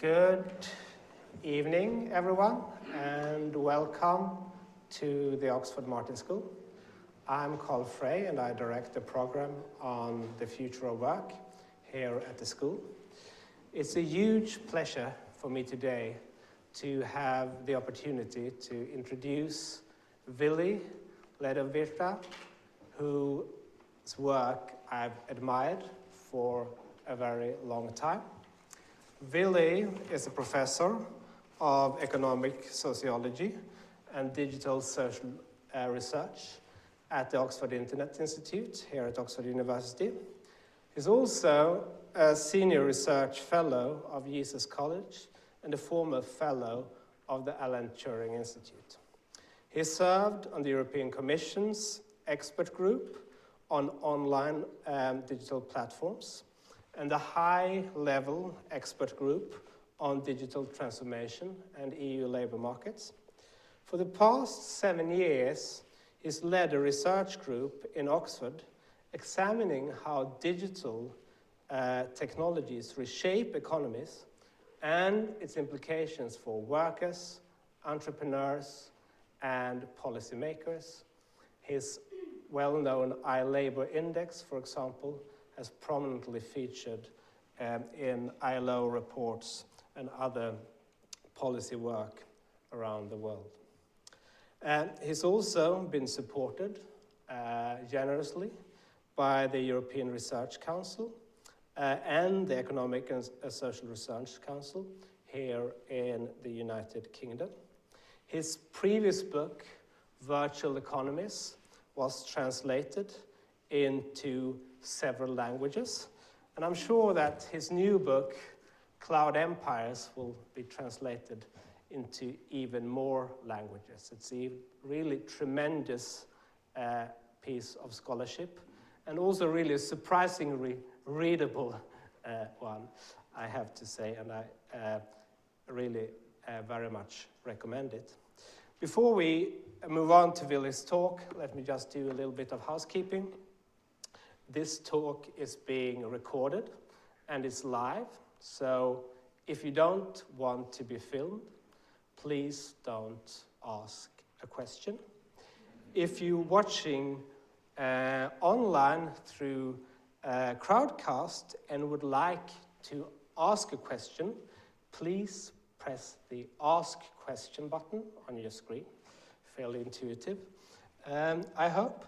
Good evening, everyone, and welcome to the Oxford Martin School. I'm Carl Frey, and I direct the program on the future of work here at the school. It's a huge pleasure for me today to have the opportunity to introduce Vili Ledovirta, whose work I've admired for a very long time. Vili is a professor of economic sociology and digital social research at the Oxford Internet Institute here at Oxford University. He's also a senior research fellow of Jesus College and a former fellow of the Alan Turing Institute. He served on the European Commission's expert group on online digital platforms and the high-level expert group on digital transformation and EU labour markets. For the past 7 years, he's led a research group in Oxford examining how digital technologies reshape economies and its implications for workers, entrepreneurs, and policymakers. His well-known iLabour Index, for example, has prominently featured in ILO reports and other policy work around the world. He's also been supported generously by the European Research Council and the Economic and Social Research Council here in the United Kingdom. His previous book, Virtual Economies, was translated into several languages, and I'm sure that his new book, Cloud Empires, will be translated into even more languages. It's a really tremendous piece of scholarship, and also really a surprisingly readable one, I have to say, and I really very much recommend it. Before we move on to Vili's talk, let me just do a little bit of housekeeping. This talk is being recorded and it's live, so if you don't want to be filmed, please don't ask a question. If you're watching online through Crowdcast and would like to ask a question, please press the Ask Question button on your screen. Fairly intuitive, I hope.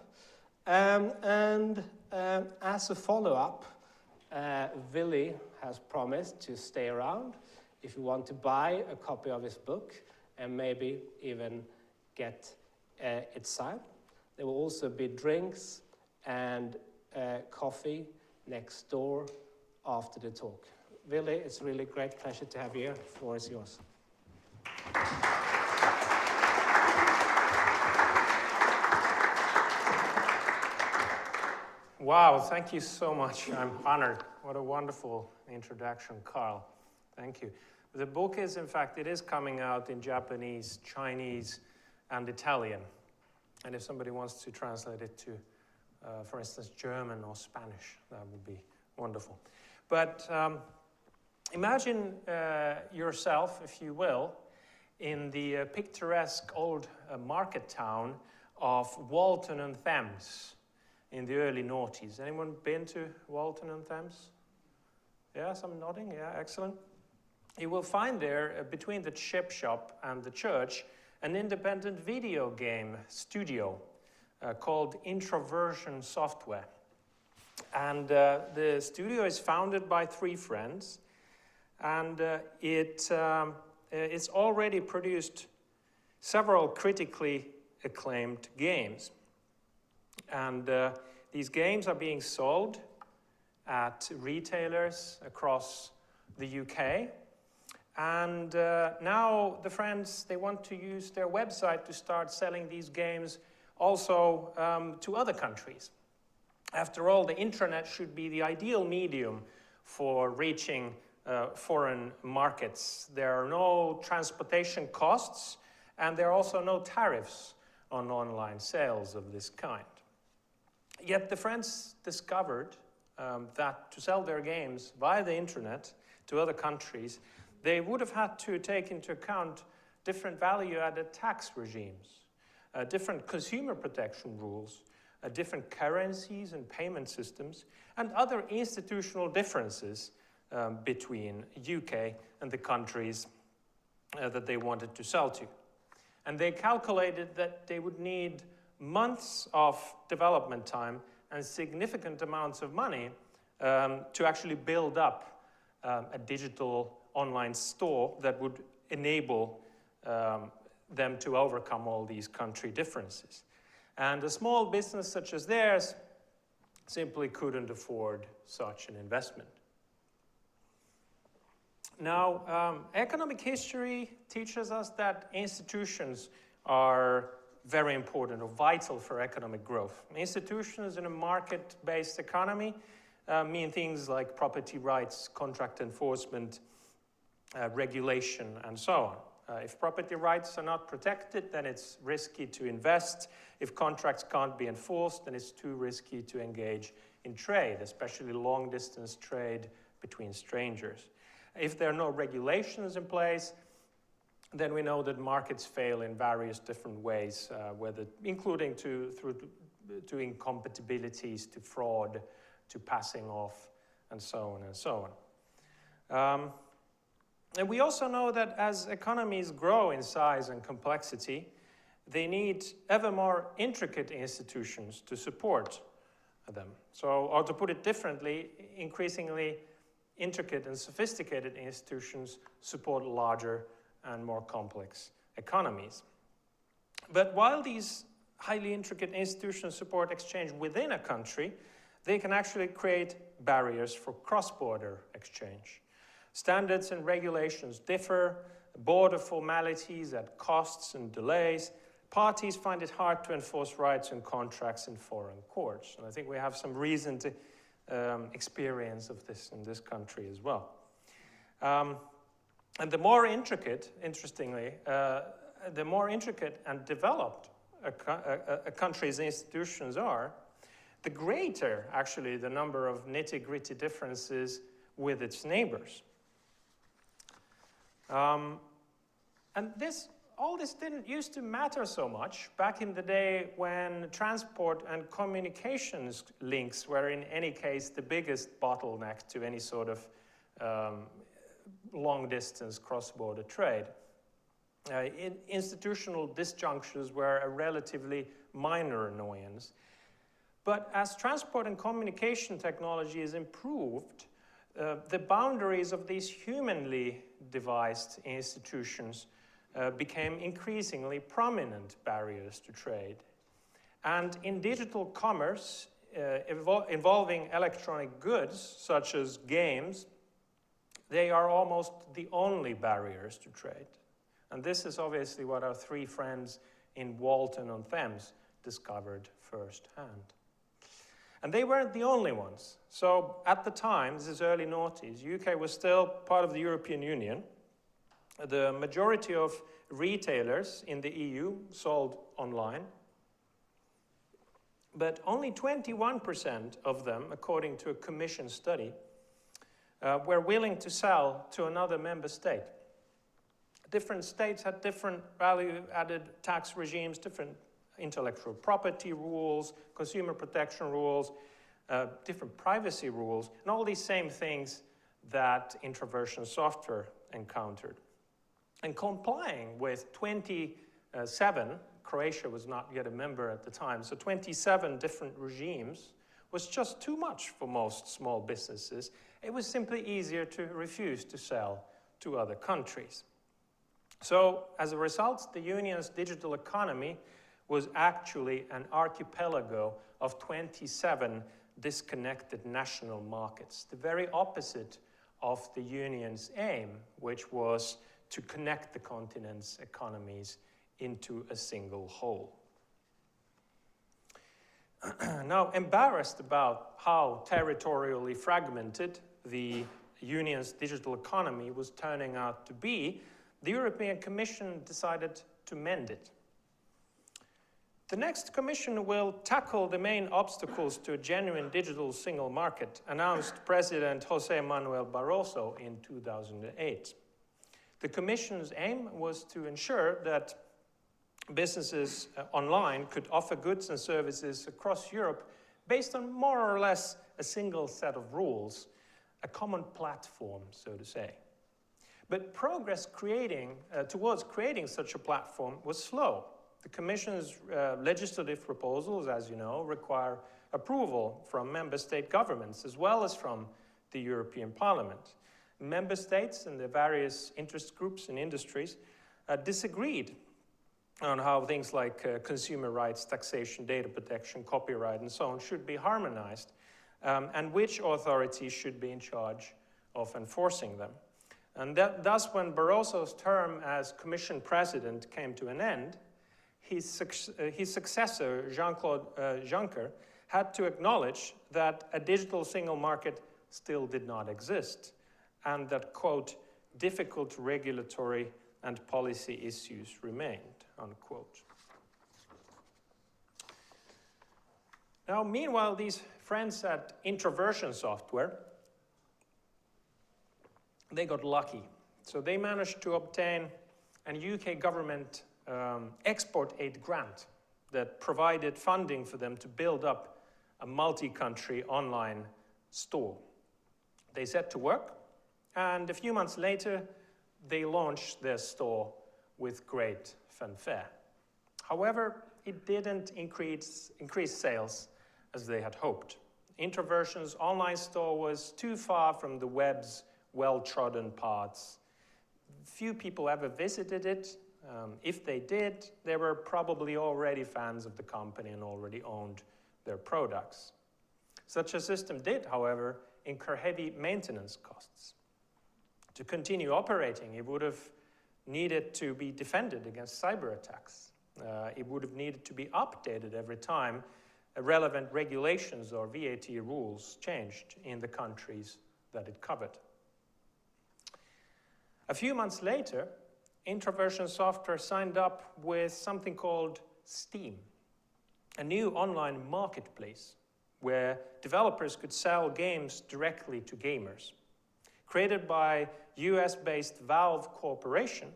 As a follow-up, Vili has promised to stay around if you want to buy a copy of his book and maybe even get it signed. There will also be drinks and coffee next door after the talk. Vili, it's a really great pleasure to have you here. The floor is yours. Wow, thank you so much. I'm honored. What a wonderful introduction, Carl. Thank you. The book is, in fact, it is coming out in Japanese, Chinese, and Italian. And if somebody wants to translate it to, for instance, German or Spanish, that would be wonderful. But imagine yourself, if you will, in the picturesque old market town of Walton-on-Thames in the early noughties. Anyone been to Walton-on-Thames? Yeah, some nodding, yeah, excellent. You will find there, between the chip shop and the church, an independent video game studio called Introversion Software. And the studio is founded by 3 friends, and it's already produced several critically acclaimed games. And these games are being sold at retailers across the UK. And now the friends, they want to use their website to start selling these games also to other countries. After all, the internet should be the ideal medium for reaching foreign markets. There are no transportation costs, and there are also no tariffs on online sales of this kind. Yet the friends discovered that to sell their games via the internet to other countries, they would have had to take into account different value-added tax regimes, different consumer protection rules, different currencies and payment systems, and other institutional differences between UK and the countries that they wanted to sell to. And they calculated that they would need months of development time and significant amounts of money to actually build up a digital online store that would enable them to overcome all these country differences. And a small business such as theirs simply couldn't afford such an investment. Now, economic history teaches us that institutions are very important or vital for economic growth. Institutions in a market-based economy mean things like property rights, contract enforcement, regulation, and so on. If property rights are not protected, then it's risky to invest. If contracts can't be enforced, then it's too risky to engage in trade, especially long-distance trade between strangers. If there are no regulations in place, then we know that markets fail in various different ways, including through incompatibilities, to fraud, to passing off, and so on and so on. And we also know that as economies grow in size and complexity, they need ever more intricate institutions to support them. So, or to put it differently, increasingly intricate and sophisticated institutions support larger and more complex economies. But while these highly intricate institutions support exchange within a country, they can actually create barriers for cross-border exchange. Standards and regulations differ, border formalities add costs and delays. Parties find it hard to enforce rights and contracts in foreign courts. And I think we have some recent experience of this in this country as well. And the more intricate, interestingly, the more intricate and developed a country's institutions are, the greater, actually, the number of nitty-gritty differences with its neighbors. And all this didn't used to matter so much back in the day when transport and communications links were in any case the biggest bottleneck to any sort of long-distance cross-border trade. Institutional disjunctures were a relatively minor annoyance. But as transport and communication technology is improved, the boundaries of these humanly devised institutions became increasingly prominent barriers to trade. And in digital commerce involving electronic goods, such as games, they are almost the only barriers to trade. And this is obviously what our three friends in Walton-on-Thames discovered firsthand. And they weren't the only ones. So at the time, this is early noughties, UK was still part of the European Union. The majority of retailers in the EU sold online, but only 21% of them, according to a Commission study, were willing to sell to another member state. Different states had different value-added tax regimes, different intellectual property rules, consumer protection rules, different privacy rules, and all these same things that introversion software encountered. And complying with 27, Croatia was not yet a member at the time, so 27 different regimes was just too much for most small businesses. It was simply easier to refuse to sell to other countries. So, as a result, the Union's digital economy was actually an archipelago of 27 disconnected national markets, the very opposite of the Union's aim, which was to connect the continent's economies into a single whole. Now, embarrassed about how territorially fragmented the Union's digital economy was turning out to be, the European Commission decided to mend it. The next Commission will tackle the main obstacles to a genuine digital single market, announced President José Manuel Barroso in 2008. The Commission's aim was to ensure that businesses online could offer goods and services across Europe based on more or less a single set of rules, a common platform, so to say. But progress towards creating such a platform was slow. The Commission's legislative proposals, as you know, require approval from member state governments as well as from the European Parliament. Member states and the various interest groups and industries disagreed on how things like consumer rights, taxation, data protection, copyright, and so on should be harmonized, and which authorities should be in charge of enforcing them. And thus, when Barroso's term as Commission President came to an end, his successor, Jean-Claude Juncker, had to acknowledge that a digital single market still did not exist, and that, quote, difficult regulatory and policy issues remained, unquote. Now, meanwhile, these friends at Introversion Software, they got lucky. So they managed to obtain an UK government export aid grant that provided funding for them to build up a multi-country online store. They set to work, and a few months later, they launched their store with great fanfare. However, it didn't increase sales as they had hoped. Introversion's online store was too far from the web's well-trodden paths. Few people ever visited it. If they did, they were probably already fans of the company and already owned their products. Such a system did, however, incur heavy maintenance costs. To continue operating, it would have needed to be defended against cyber attacks. It would have needed to be updated every time relevant regulations or VAT rules changed in the countries that it covered. A few months later, Introversion Software signed up with something called Steam, a new online marketplace where developers could sell games directly to gamers. Created by US-based Valve Corporation,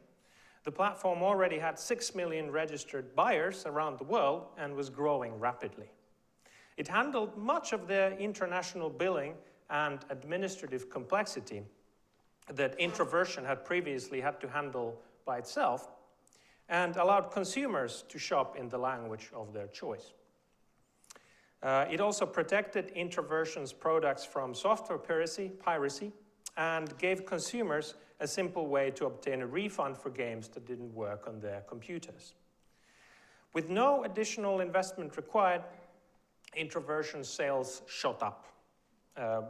the platform already had 6 million registered buyers around the world and was growing rapidly. It handled much of the international billing and administrative complexity that Introversion had previously had to handle by itself, and allowed consumers to shop in the language of their choice. It also protected Introversion's products from software piracy, and gave consumers a simple way to obtain a refund for games that didn't work on their computers. With no additional investment required, Introversion sales shot up.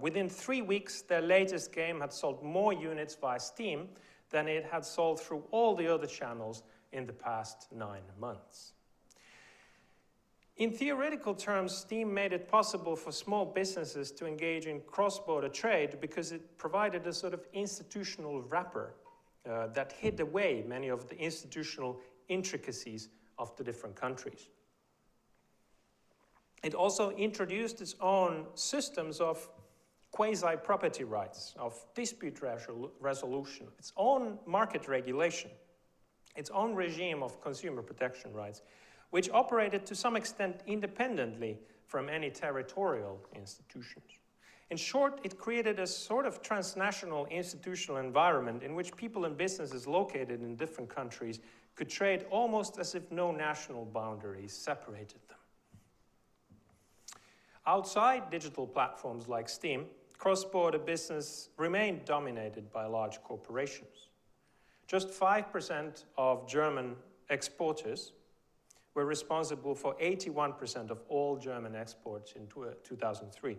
Within 3 weeks, their latest game had sold more units via Steam than it had sold through all the other channels in the past 9 months. In theoretical terms, Steam made it possible for small businesses to engage in cross-border trade because it provided a sort of institutional wrapper that hid away many of the institutional intricacies of the different countries. It also introduced its own systems of quasi-property rights, of dispute resolution, its own market regulation, its own regime of consumer protection rights, which operated to some extent independently from any territorial institutions. In short, it created a sort of transnational institutional environment in which people and businesses located in different countries could trade almost as if no national boundaries separated them. Outside digital platforms like Steam, cross-border business remained dominated by large corporations. Just 5% of German exporters were responsible for 81% of all German exports in 2003.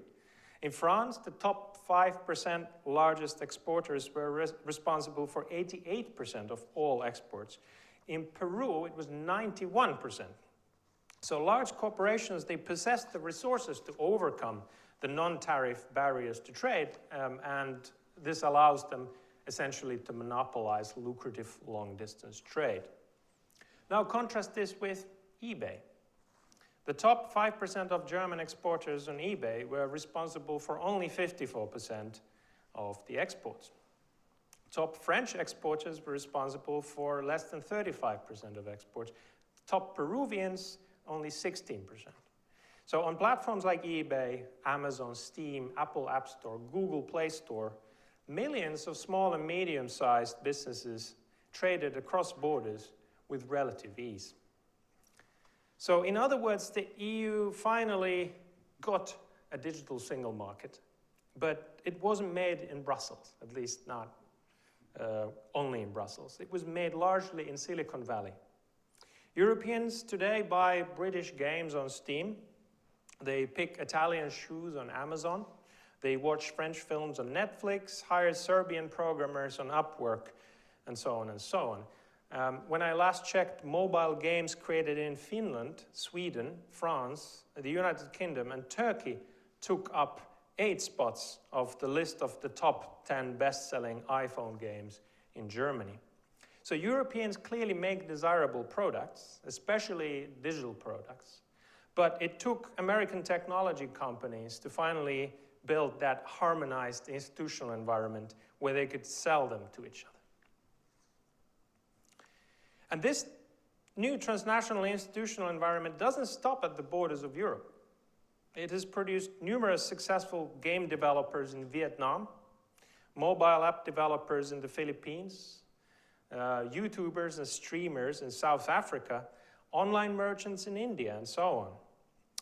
In France, the top 5% largest exporters were responsible for 88% of all exports. In Peru, it was 91%. So large corporations, they possess the resources to overcome the non-tariff barriers to trade, and this allows them essentially to monopolize lucrative long-distance trade. Now contrast this with eBay. The top 5% of German exporters on eBay were responsible for only 54% of the exports. Top French exporters were responsible for less than 35% of exports. Top Peruvians, only 16%. So on platforms like eBay, Amazon, Steam, Apple App Store, Google Play Store, millions of small and medium-sized businesses traded across borders with relative ease. So in other words, the EU finally got a digital single market, but it wasn't made in Brussels, at least not only in Brussels. It was made largely in Silicon Valley. Europeans today buy British games on Steam. They pick Italian shoes on Amazon. They watch French films on Netflix, hire Serbian programmers on Upwork, and so on and so on. When I last checked, mobile games created in Finland, Sweden, France, the United Kingdom, and Turkey took up 8 spots of the list of the top 10 best-selling iPhone games in Germany. So Europeans clearly make desirable products, especially digital products, but it took American technology companies to finally build that harmonized institutional environment where they could sell them to each other. And this new transnational institutional environment doesn't stop at the borders of Europe. It has produced numerous successful game developers in Vietnam, mobile app developers in the Philippines, YouTubers and streamers in South Africa, online merchants in India, and so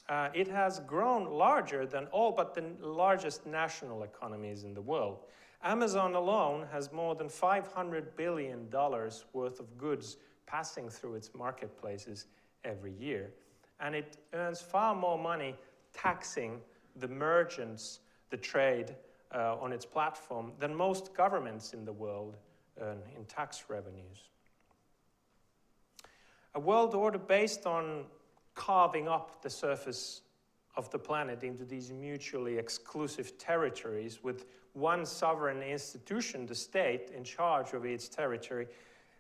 on. It has grown larger than all but the largest national economies in the world. Amazon alone has more than $500 billion worth of goods passing through its marketplaces every year. And it earns far more money taxing the merchants, the trade on its platform than most governments in the world earn in tax revenues. A world order based on carving up the surface of the planet into these mutually exclusive territories with one sovereign institution, the state, in charge of its territory,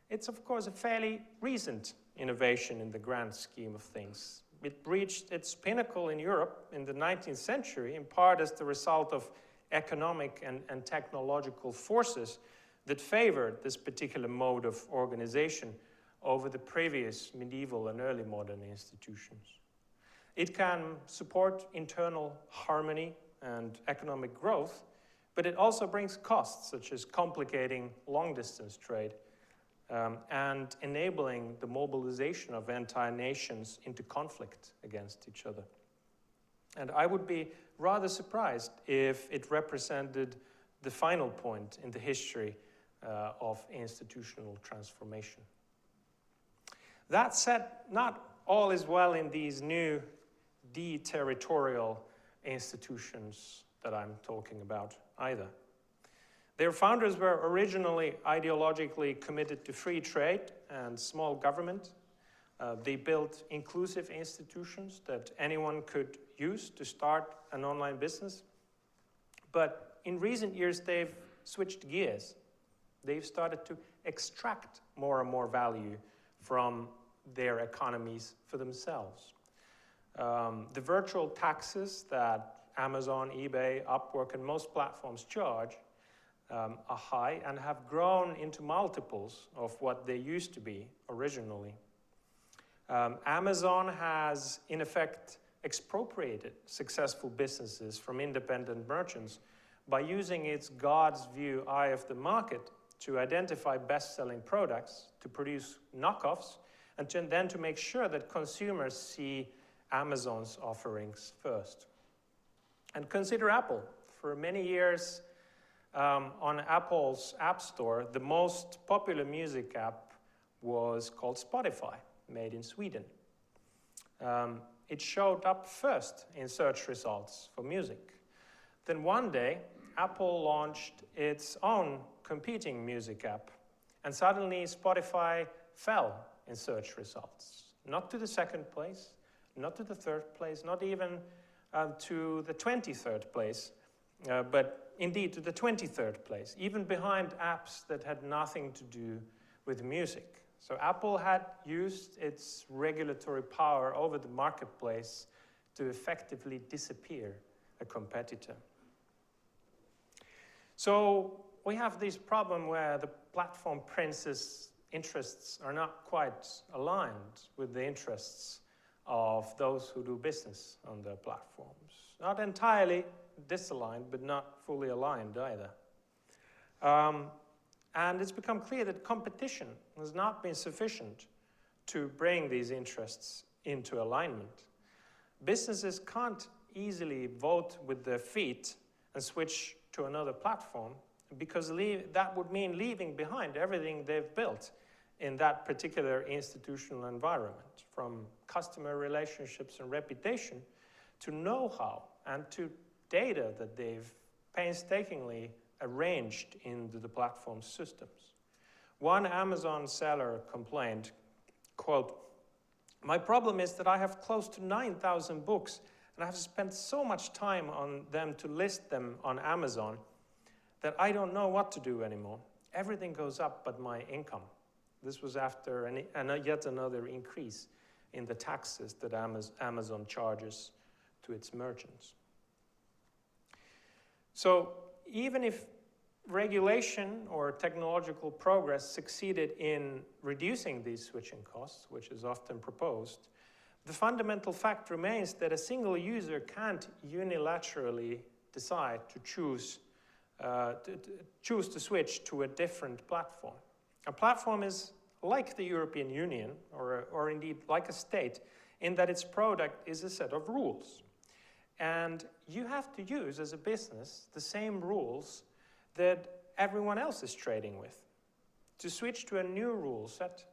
it's of course a fairly recent innovation in the grand scheme of things. It reached its pinnacle in Europe in the 19th century, in part as the result of economic and technological forces that favored this particular mode of organization over the previous medieval and early modern institutions. It can support internal harmony and economic growth, but it also brings costs, such as complicating long-distance trade and enabling the mobilization of entire nations into conflict against each other. And I would be rather surprised if it represented the final point in the history of institutional transformation. That said, not all is well in these new deterritorial institutions that I'm talking about either. Their founders were originally ideologically committed to free trade and small government. They built inclusive institutions that anyone could use to start an online business. But in recent years, they've switched gears. They've started to extract more and more value from their economies for themselves. The virtual taxes that Amazon, eBay, Upwork, and most platforms charge are high and have grown into multiples of what they used to be originally. Amazon has, in effect, expropriated successful businesses from independent merchants by using its God's view eye of the market to identify best-selling products, to produce knockoffs, and then to make sure that consumers see Amazon's offerings first. And consider Apple. For many years, on Apple's App Store, the most popular music app was called Spotify, made in Sweden. It showed up first in search results for music. Then one day, Apple launched its own competing music app, and suddenly Spotify fell in search results. Not to the second place, not to the third place, not even to the 23rd place, but indeed to the 23rd place, even behind apps that had nothing to do with music. So Apple had used its regulatory power over the marketplace to effectively disappear a competitor. So we have this problem where the platform princes' interests are not quite aligned with the interests of those who do business on their platforms. Not entirely disaligned, but not fully aligned either. And it's become clear that competition has not been sufficient to bring these interests into alignment. Businesses can't easily vote with their feet and switch to another platform, because that would mean leaving behind everything they've built in that particular institutional environment, from customer relationships and reputation to know-how and to data that they've painstakingly arranged into the platform's systems. One Amazon seller complained, quote, "My problem is that I have close to 9,000 books and I have spent so much time on them to list them on Amazon that I don't know what to do anymore. Everything goes up but my income." This was after yet another increase in the taxes that Amazon charges to its merchants. So even if regulation or technological progress succeeded in reducing these switching costs, which is often proposed, the fundamental fact remains that a single user can't unilaterally decide to choose to switch to a different platform. A platform is like the European Union, or indeed like a state, in that its product is a set of rules. And you have to use, as a business, the same rules that everyone else is trading with. To switch to a new rule set,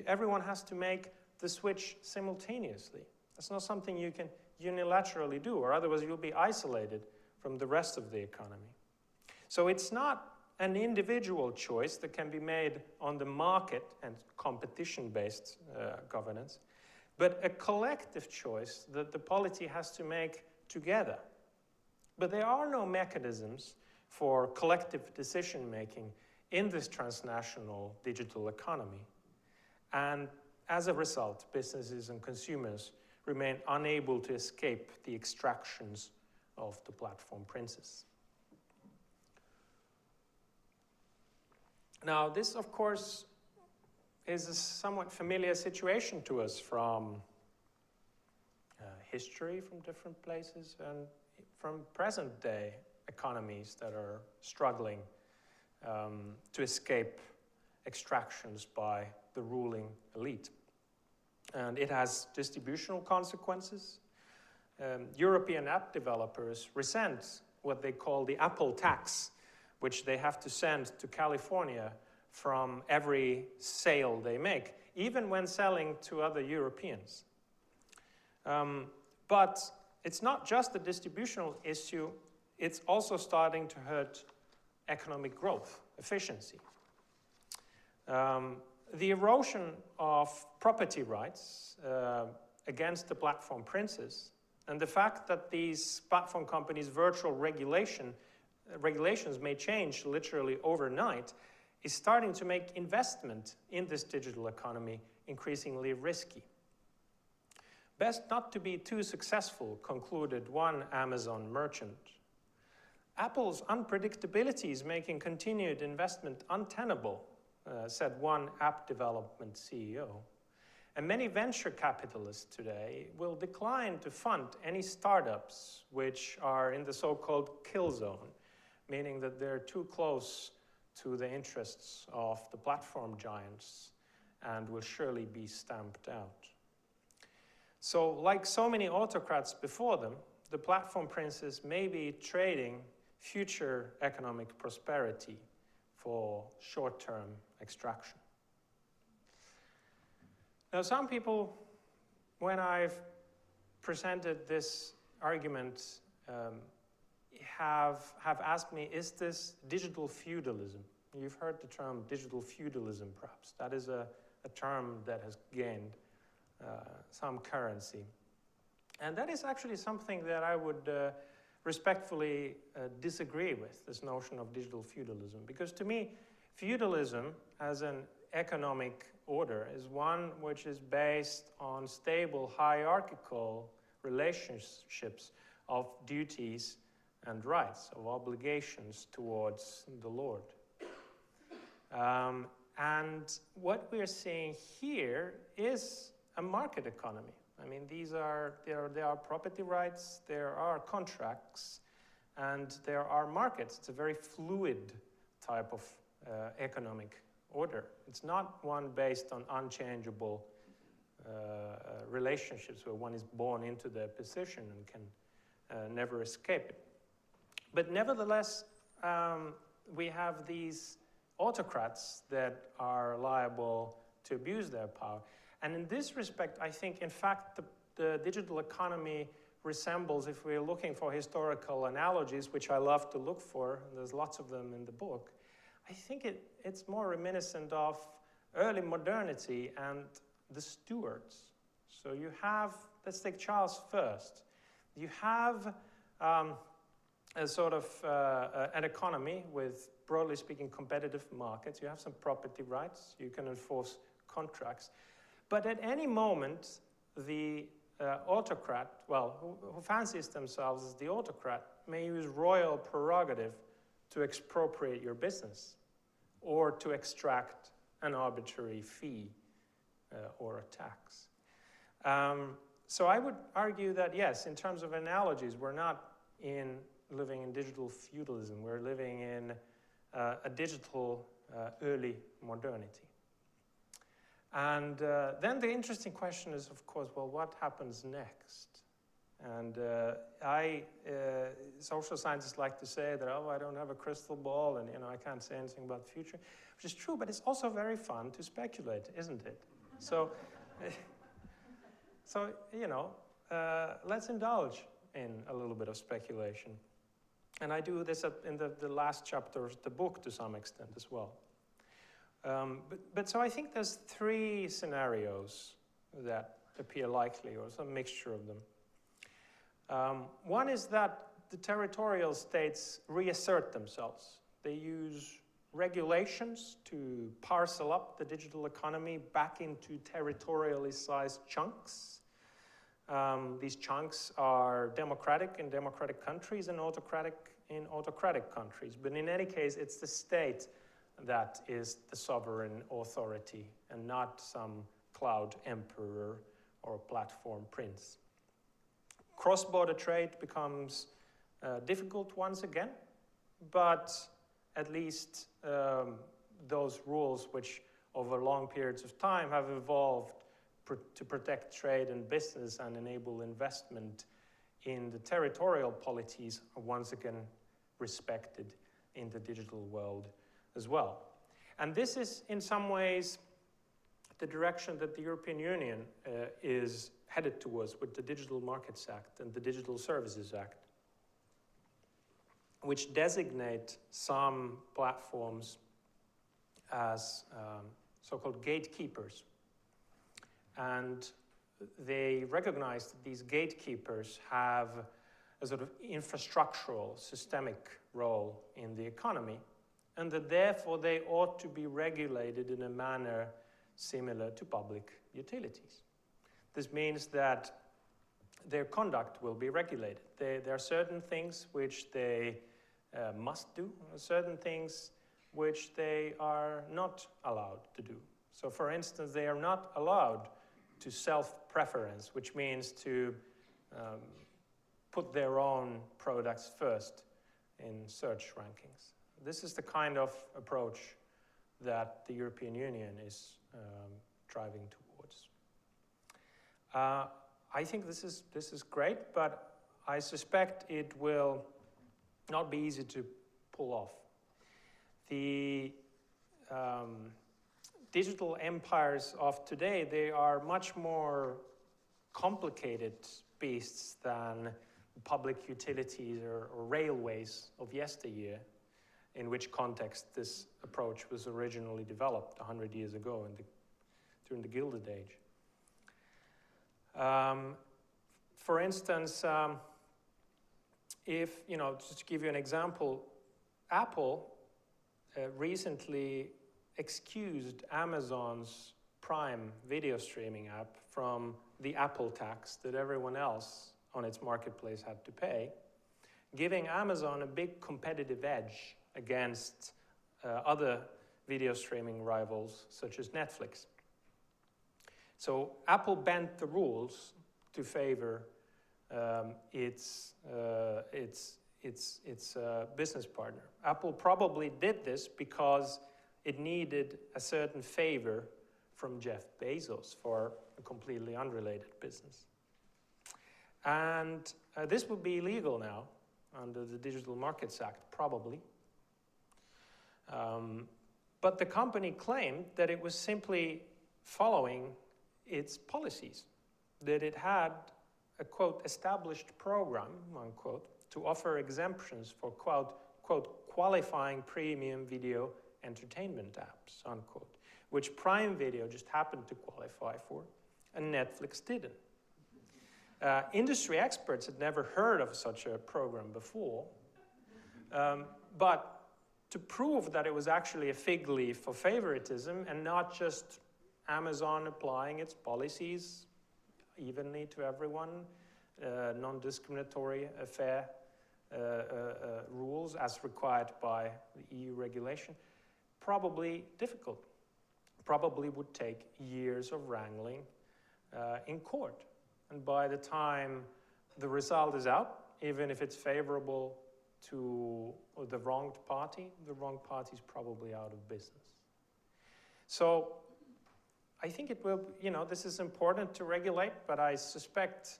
everyone has to make the switch simultaneously. That's not something you can unilaterally do, or otherwise you'll be isolated from the rest of the economy. So it's not an individual choice that can be made on the market and competition-based governance, but a collective choice that the polity has to make together. But there are no mechanisms for collective decision-making in this transnational digital economy. And as a result, businesses and consumers remain unable to escape the extractions of the platform princes. Now, this, of course, is a somewhat familiar situation to us from history from different places and from present-day economies that are struggling to escape extractions by the ruling elite. And it has distributional consequences. European app developers resent what they call the Apple tax, which they have to send to California from every sale they make, even when selling to other Europeans. But it's not just a distributional issue, it's also starting to hurt economic growth, efficiency. The erosion of property rights against the platform princes, and the fact that these platform companies' virtual regulations may change literally overnight, is starting to make investment in this digital economy increasingly risky. Best not to be too successful, concluded one Amazon merchant. Apple's unpredictability is making continued investment untenable, said one app development CEO. And many venture capitalists today will decline to fund any startups which are in the so-called kill zone, meaning that they're too close to the interests of the platform giants and will surely be stamped out. So, like so many autocrats before them, the platform princes may be trading future economic prosperity for short-term extraction. Now, some people, when I've presented this argument, have asked me, is this digital feudalism? You've heard the term digital feudalism, perhaps. That is a term that has gained some currency. And that is actually something that I would respectfully disagree with, this notion of digital feudalism. Because to me, feudalism as an economic order is one which is based on stable hierarchical relationships of duties and rights, of obligations towards the Lord. And what we're seeing here is a market economy. I mean, there are property rights, there are contracts, and there are markets. It's a very fluid type of economic order. It's not one based on unchangeable relationships where one is born into their position and can never escape it. But nevertheless, we have these autocrats that are liable to abuse their power. And in this respect, I think, in fact, the digital economy resembles, if we're looking for historical analogies, which I love to look for, and there's lots of them in the book, I think it's more reminiscent of early modernity and the stewards. So you have, let's take Charles first. You have a sort of an economy with, broadly speaking, competitive markets. You have some property rights. You can enforce contracts. But at any moment, the autocrat, well, who fancies themselves as the autocrat, may use royal prerogative to expropriate your business or to extract an arbitrary fee or a tax. So I would argue that, yes, in terms of analogies, we're not living in digital feudalism. We're living in a digital early modernity. And then the interesting question is, of course, well, what happens next? And social scientists like to say that, oh, I don't have a crystal ball and, I can't say anything about the future, which is true, but it's also very fun to speculate, isn't it? So, let's indulge in a little bit of speculation. And I do this in the last chapter of the book to some extent as well. But so I think there's three scenarios that appear likely, or some mixture of them. One is that the territorial states reassert themselves. They use regulations to parcel up the digital economy back into territorially sized chunks. These chunks are democratic in democratic countries and autocratic in autocratic countries. But in any case, it's the state that is the sovereign authority and not some cloud emperor or platform prince. Cross-border trade becomes difficult once again, but at least those rules which over long periods of time have evolved to protect trade and business and enable investment in the territorial polities are once again respected in the digital world as well. And this is in some ways the direction that the European Union is headed towards with the Digital Markets Act and the Digital Services Act, which designate some platforms as so-called gatekeepers. And they recognize that these gatekeepers have a sort of infrastructural, systemic role in the economy, and that therefore they ought to be regulated in a manner similar to public utilities. This means that their conduct will be regulated. There are certain things which they must do, certain things which they are not allowed to do. So for instance, they are not allowed to self-preference, which means to put their own products first in search rankings. This is the kind of approach that the European Union is driving towards. I think this is great, but I suspect it will not be easy to pull off. The digital empires of today, they are much more complicated beasts than public utilities or railways of yesteryear, in which context this approach was originally developed 100 years ago during the Gilded Age. For instance, just to give you an example, Apple recently excused Amazon's Prime video streaming app from the Apple tax that everyone else on its marketplace had to pay, giving Amazon a big competitive edge against other video streaming rivals such as Netflix. So Apple bent the rules to favor its business partner. Apple probably did this because it needed a certain favor from Jeff Bezos for a completely unrelated business. And this would be illegal now under the Digital Markets Act, probably. But the company claimed that it was simply following its policies, that it had a, quote, established program, unquote, to offer exemptions for, quote, qualifying premium video entertainment apps, unquote, which Prime Video just happened to qualify for, and Netflix didn't. Industry experts had never heard of such a program before, but to prove that it was actually a fig leaf for favoritism and not just Amazon applying its policies evenly to everyone, non-discriminatory fair rules as required by the EU regulation, probably difficult. Probably would take years of wrangling in court. And by the time the result is out, even if it's favorable to the wronged party is probably out of business. So I think it will, this is important to regulate, but I suspect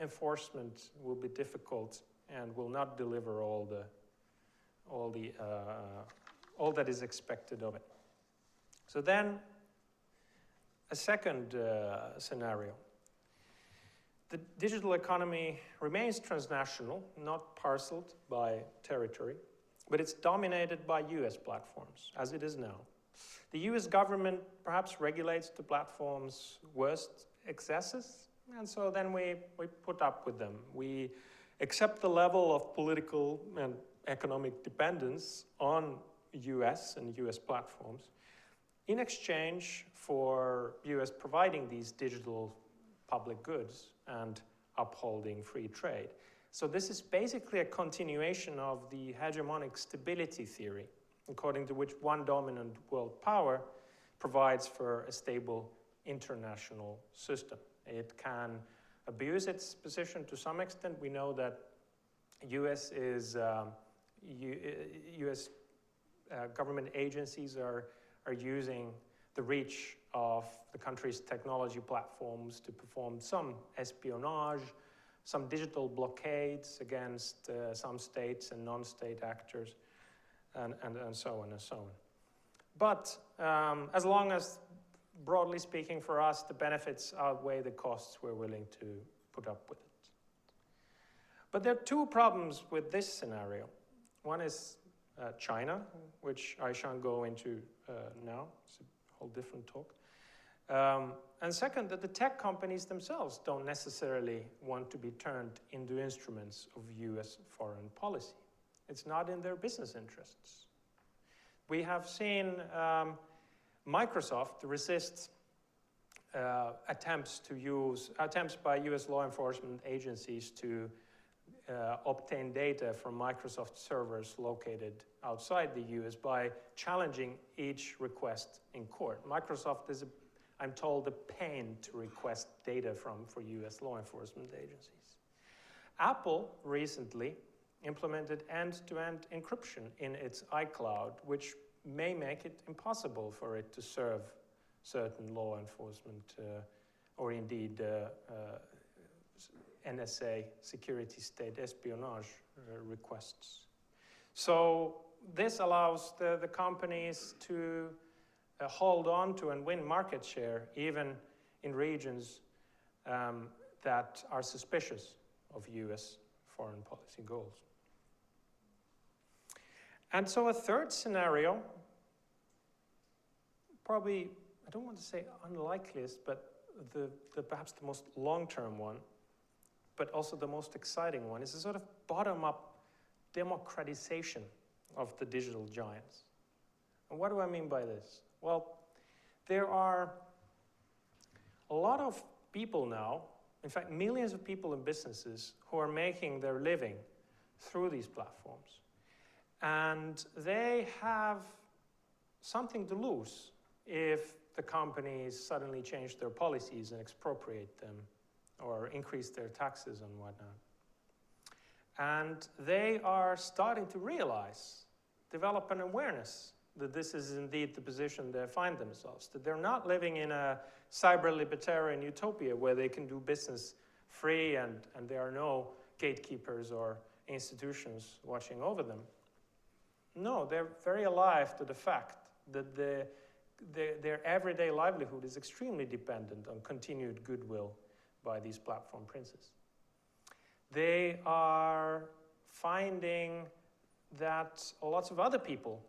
enforcement will be difficult and will not deliver all that is expected of it. So then, a second scenario. The digital economy remains transnational, not parceled by territory, but it's dominated by US platforms, as it is now. The US government perhaps regulates the platform's worst excesses, and so then we put up with them. We accept the level of political and economic dependence on US and US platforms in exchange for US providing these digital public goods and upholding free trade. So this is basically a continuation of the hegemonic stability theory, according to which one dominant world power provides for a stable international system. It can abuse its position to some extent. We know that US government agencies are using the reach of the country's technology platforms to perform some espionage, some digital blockades against some states and non-state actors, and so on and so on. But as long as, broadly speaking, for us, the benefits outweigh the costs, we're willing to put up with it. But there are two problems with this scenario. One is China, which I shan't go into now. It's a whole different talk. And second, that the tech companies themselves don't necessarily want to be turned into instruments of US foreign policy. It's not in their business interests. We have seen Microsoft resist attempts by US law enforcement agencies to obtain data from Microsoft servers located outside the US by challenging each request in court. Microsoft is, I'm told, a pain to request data for US law enforcement agencies. Apple recently implemented end-to-end encryption in its iCloud, which may make it impossible for it to serve certain law enforcement or indeed NSA, security state espionage requests. So this allows the companies to hold on to and win market share even in regions that are suspicious of US foreign policy goals. And so a third scenario, probably, I don't want to say unlikeliest, but perhaps the most long-term one, but also the most exciting one, is a sort of bottom-up democratization of the digital giants. And what do I mean by this? Well, there are a lot of people now, in fact, millions of people in businesses who are making their living through these platforms. And they have something to lose if the companies suddenly change their policies and expropriate them or increase their taxes and whatnot. And they are starting to realize, develop an awareness that this is indeed the position they find themselves, that they're not living in a cyber-libertarian utopia where they can do business free and there are no gatekeepers or institutions watching over them. No, they're very alive to the fact that their everyday livelihood is extremely dependent on continued goodwill by these platform princes. They are finding that lots of other people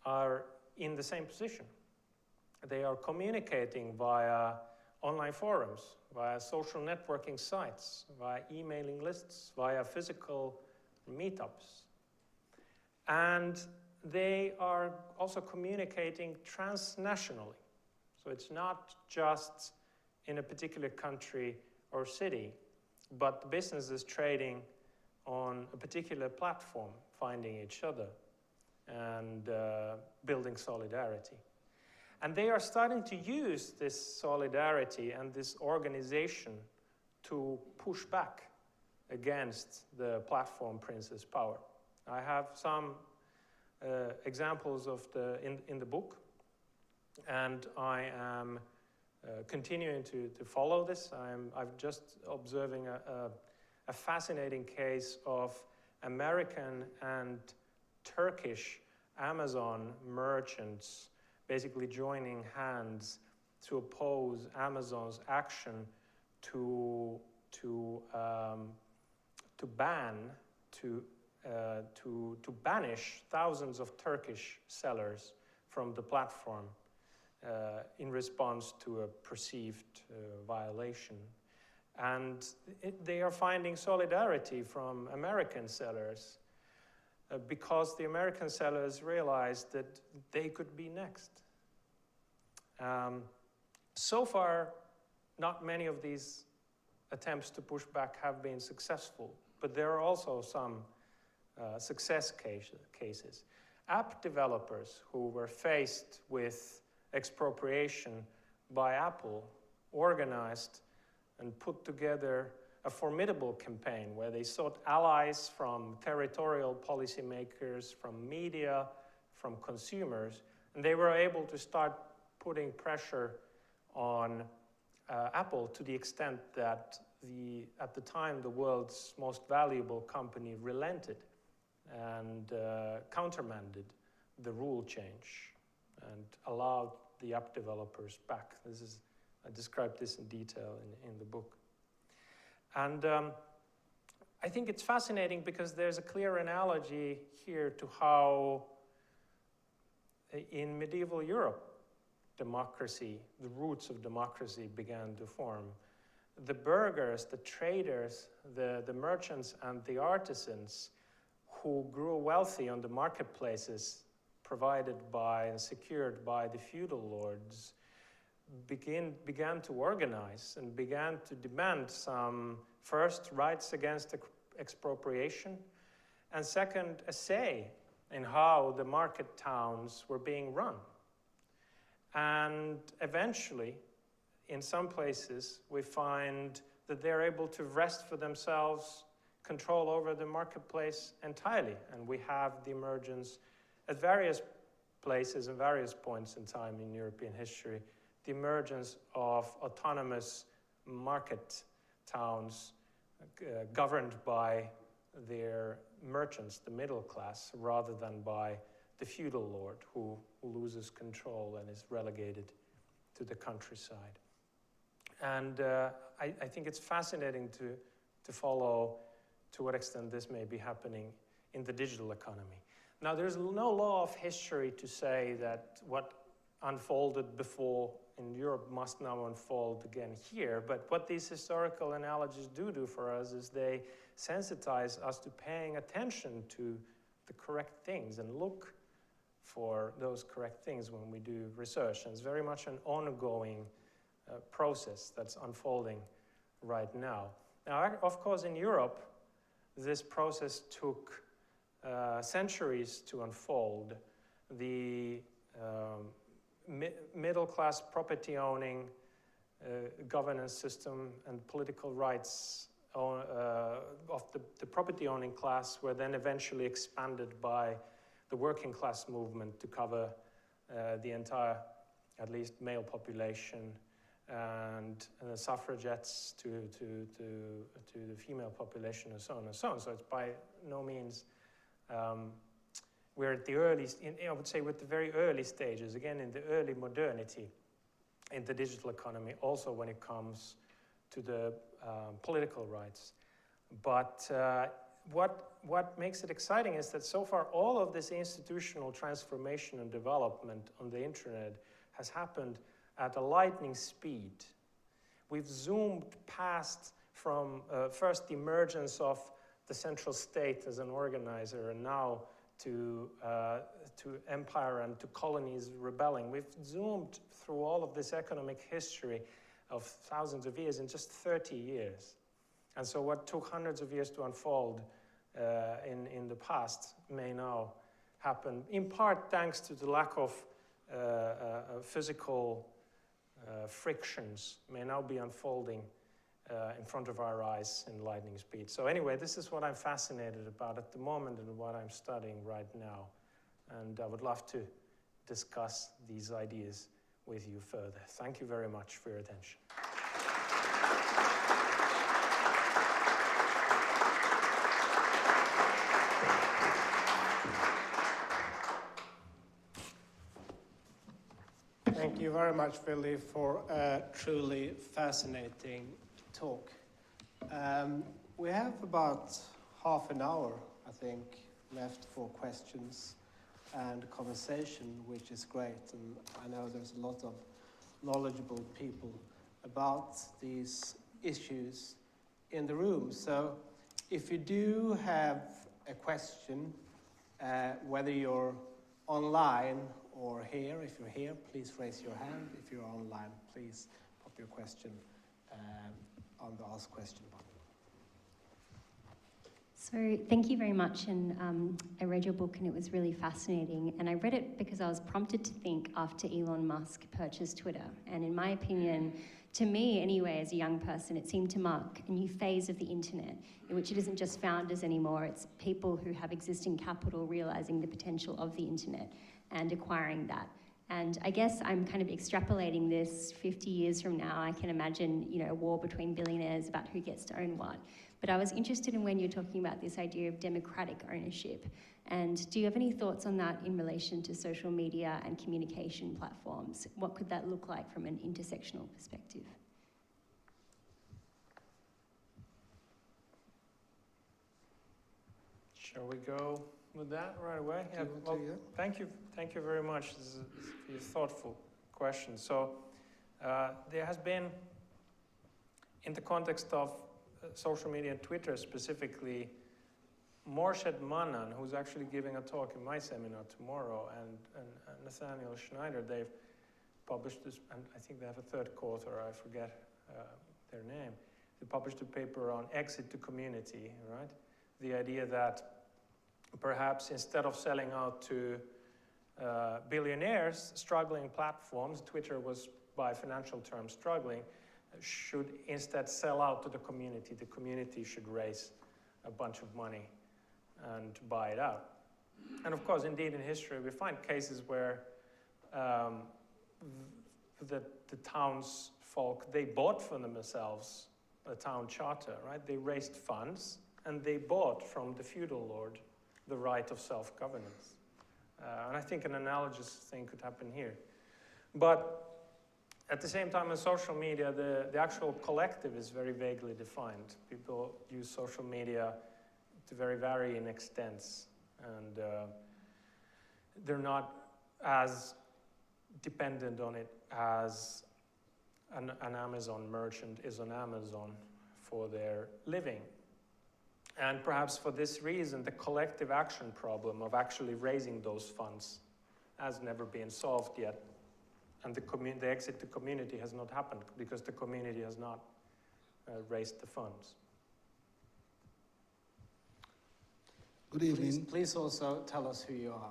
are in the same position. They are communicating via online forums, via social networking sites, via emailing lists, via physical meetups. And they are also communicating transnationally. So it's not just in a particular country or city, but the business is trading on a particular platform, finding each other and building solidarity. And they are starting to use this solidarity and this organization to push back against the platform prince's power. I have some examples of in the book, and I am continuing to follow this. I'm just observing a fascinating case of American and Turkish Amazon merchants basically joining hands to oppose Amazon's action to banish thousands of Turkish sellers from the platform in response to a perceived violation. And they are finding solidarity from American sellers because the American sellers realized that they could be next. So far, not many of these attempts to push back have been successful, but there are also some success cases. App developers who were faced with expropriation by Apple organized and put together a formidable campaign where they sought allies from territorial policymakers, from media, from consumers, and they were able to start putting pressure on Apple to the extent that at the time the world's most valuable company relented and countermanded the rule change and allowed the app developers back. I described this in detail in the book. And I think it's fascinating because there's a clear analogy here to how in medieval Europe, democracy, the roots of democracy began to form. The burghers, the traders, the merchants and the artisans who grew wealthy on the marketplaces provided by and secured by the feudal lords began to organize and began to demand some, first, rights against expropriation, and second, a say in how the market towns were being run. And eventually, in some places, we find that they're able to wrest for themselves control over the marketplace entirely. And we have the emergence at various places and various points in time in European history, the emergence of autonomous market towns governed by their merchants, the middle class, rather than by the feudal lord who loses control and is relegated to the countryside. And I think it's fascinating to follow to what extent this may be happening in the digital economy. Now, there's no law of history to say that what unfolded before in Europe must now unfold again here, but what these historical analogies do for us is they sensitize us to paying attention to the correct things and look for those correct things when we do research. And it's very much an ongoing process that's unfolding right now. Now, of course, in Europe, this process took centuries to unfold. The middle-class property-owning governance system and political rights of the property-owning class were then eventually expanded by the working-class movement to cover the entire, at least male population, and the suffragettes to the female population, and so on and so on. So it's by no means, we're at the early, I would say with the very early stages, again in the early modernity in the digital economy, also when it comes to the political rights. But what makes it exciting is that so far all of this institutional transformation and development on the internet has happened at a lightning speed. We've zoomed past from first the emergence of the central state as an organizer, and now to empire and to colonies rebelling. We've zoomed through all of this economic history of thousands of years in just 30 years. And so what took hundreds of years to unfold in the past may now happen, in part thanks to the lack of physical frictions, may now be unfolding in front of our eyes in lightning speed. So anyway, this is what I'm fascinated about at the moment and what I'm studying right now. And I would love to discuss these ideas with you further. Thank you very much for your attention. Thank you very much, Willy, for a truly fascinating talk. We have about half an hour, I think, left for questions and conversation, which is great. And I know there's a lot of knowledgeable people about these issues in the room. So if you do have a question, whether you're online or here, if you're here, please raise your hand. If you're online, please pop your question on the Ask Question button. So thank you very much, and I read your book and it was really fascinating, and I read it because I was prompted to think after Elon Musk purchased Twitter, and in my opinion, to me anyway, as a young person, it seemed to mark a new phase of the internet in which it isn't just founders anymore, it's people who have existing capital realizing the potential of the internet and acquiring that. And I guess I'm kind of extrapolating this 50 years from now. I can imagine, you know, a war between billionaires about who gets to own what. But I was interested in when you're talking about this idea of democratic ownership. And do you have any thoughts on that in relation to social media and communication platforms? What could that look like from an intersectional perspective? Shall we go with that right away? Yeah, well, thank you very much. This is a thoughtful question. So there has been, in the context of social media and Twitter specifically, Morshed Manan, who's actually giving a talk in my seminar tomorrow, and Nathaniel Schneider, they've published this, and I think they have a third co-author, I forget their name. They published a paper on exit to community, right? The idea that perhaps instead of selling out to billionaires, struggling platforms, Twitter was by financial terms struggling, should instead sell out to the community. The community should raise a bunch of money and buy it out. And of course, indeed, in history, we find cases where the townsfolk, they bought for themselves a town charter, right? They raised funds and they bought from the feudal lord the right of self-governance. And I think an analogous thing could happen here. But at the same time, in social media, the actual collective is very vaguely defined. People use social media to very varying extents, and they're not as dependent on it as an Amazon merchant is on Amazon for their living. And perhaps for this reason, the collective action problem of actually raising those funds has never been solved yet. And the exit to community has not happened because the community has not raised the funds. Good evening. Please also tell us who you are.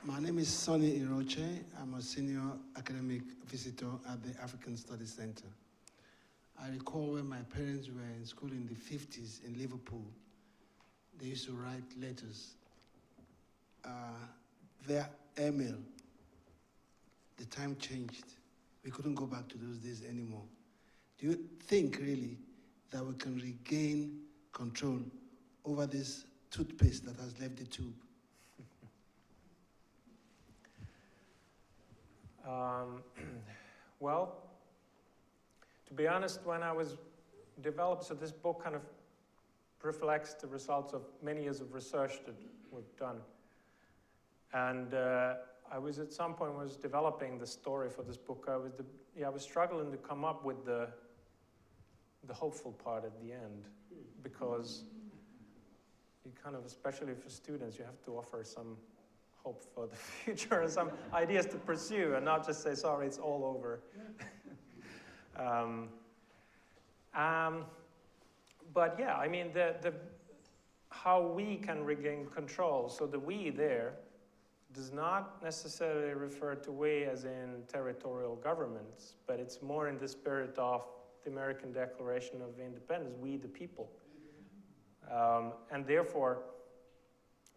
My name is Sonny Iroche. I'm a senior academic visitor at the African Studies Center. I recall when my parents were in school in the 50s in Liverpool, they used to write letters via airmail. The time changed. We couldn't go back to those days anymore. Do you think really that we can regain control over this toothpaste that has left the tube? Well, to be honest, when I was developed, so this book kind of reflects the results of many years of research that we've done. And I was at some point was developing the story for this book. I was struggling to come up with the hopeful part at the end, because you kind of, especially for students, you have to offer some hope for the future and some ideas to pursue, and not just say, sorry, it's all over. But yeah, I mean, how we can regain control. So the we there does not necessarily refer to we as in territorial governments, but it's more in the spirit of the American Declaration of Independence, we the people. And therefore,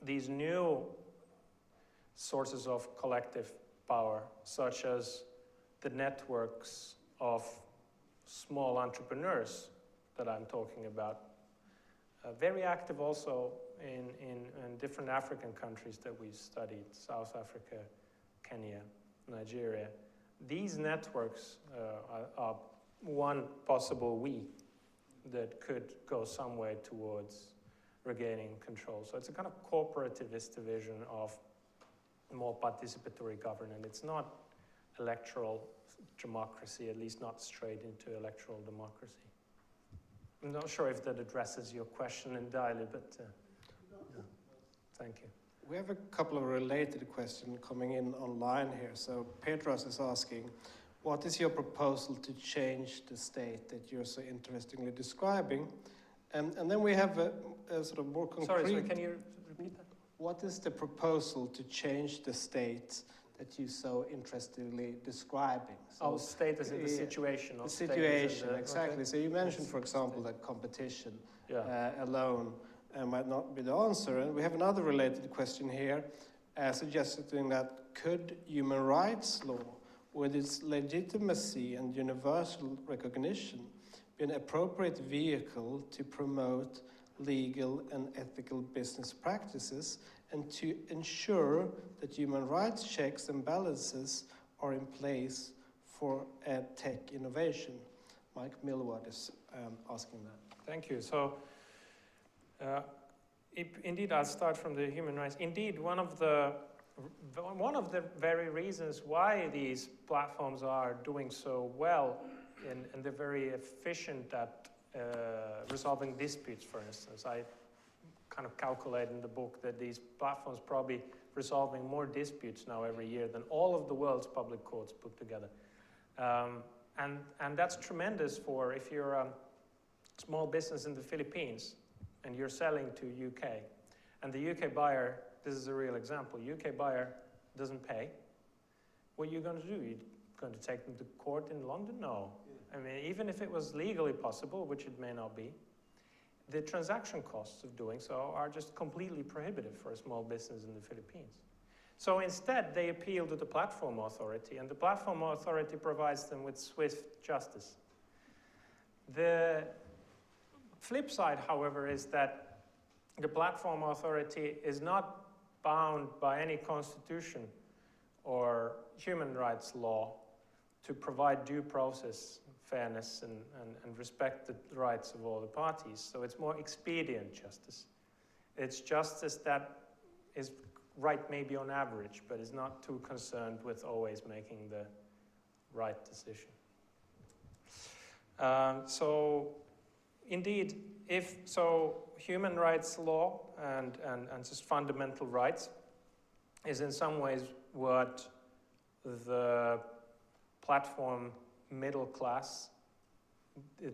these new sources of collective power, such as the networks of small entrepreneurs that I'm talking about, very active also in different African countries that we've studied, South Africa, Kenya, Nigeria. These networks are one possible we that could go some way towards regaining control. So it's a kind of corporativist vision of more participatory governance. It's not electoral democracy, at least not straight into electoral democracy. I'm not sure if that addresses your question entirely, but thank you. We have a couple of related questions coming in online here. So Petros is asking, what is your proposal to change the state that you're so interestingly describing? And then we have a sort of more concrete... Sorry, can you repeat that? What is the proposal to change the state that you're so interestingly describing? So state as in the situation. The situation, exactly. Okay. So you mentioned, for example, that competition alone might not be the answer. And we have another related question here, suggesting that could human rights law, with its legitimacy and universal recognition, be an appropriate vehicle to promote legal and ethical business practices and to ensure that human rights checks and balances are in place for tech innovation? Mike Millward is asking that. Thank you. So, indeed, I'll start from the human rights. Indeed, one of the very reasons why these platforms are doing so well and they're very efficient at resolving disputes, for instance. I kind of calculate in the book that these platforms probably resolving more disputes now every year than all of the world's public courts put together. And that's tremendous for if you're a small business in the Philippines and you're selling to UK. And the UK buyer, this is a real example, UK buyer doesn't pay. What are you going to do? You're going to take them to court in London? No. I mean, even if it was legally possible, which it may not be, the transaction costs of doing so are just completely prohibitive for a small business in the Philippines. So instead, they appeal to the platform authority, and the platform authority provides them with swift justice. The flip side, however, is that the platform authority is not bound by any constitution or human rights law to provide due process, fairness, and respect the rights of all the parties. So it's more expedient justice. It's justice that is right maybe on average, but is not too concerned with always making the right decision. So indeed, human rights law and just fundamental rights is in some ways what the platform middle class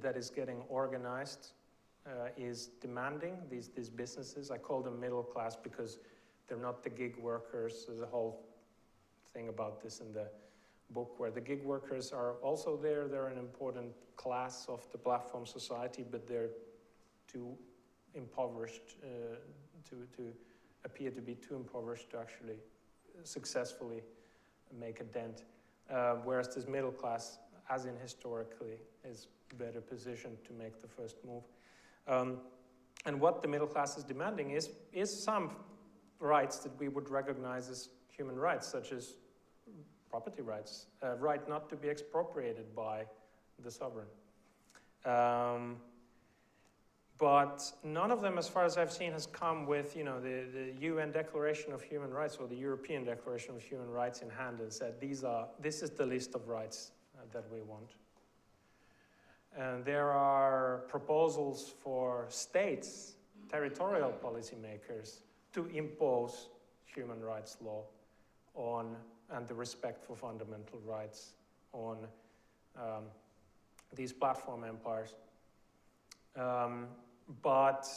that is getting organized is demanding, these businesses. I call them middle class because they're not the gig workers. There's a whole thing about this in the book where the gig workers are also there. They're an important class of the platform society, but they're too impoverished to appear to be too impoverished to actually successfully make a dent. Whereas this middle class, as in historically, is better positioned to make the first move. And what the middle class is demanding is some rights that we would recognize as human rights, such as property rights, right not to be expropriated by the sovereign. But none of them, as far as I've seen, has come with, the UN Declaration of Human Rights or the European Declaration of Human Rights in hand and said, this is the list of rights that we want. And there are proposals for states, territorial policymakers, to impose human rights law and the respect for fundamental rights on these platform empires. But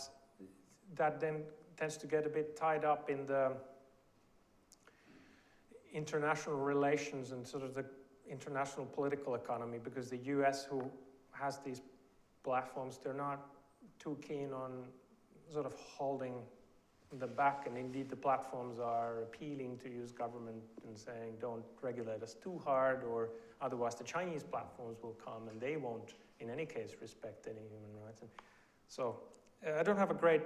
that then tends to get a bit tied up in the international relations and sort of the international political economy, because the US, who has these platforms, they're not too keen on sort of holding them back, and indeed the platforms are appealing to US government and saying don't regulate us too hard, or otherwise the Chinese platforms will come and they won't in any case respect any human rights. And so I don't have a great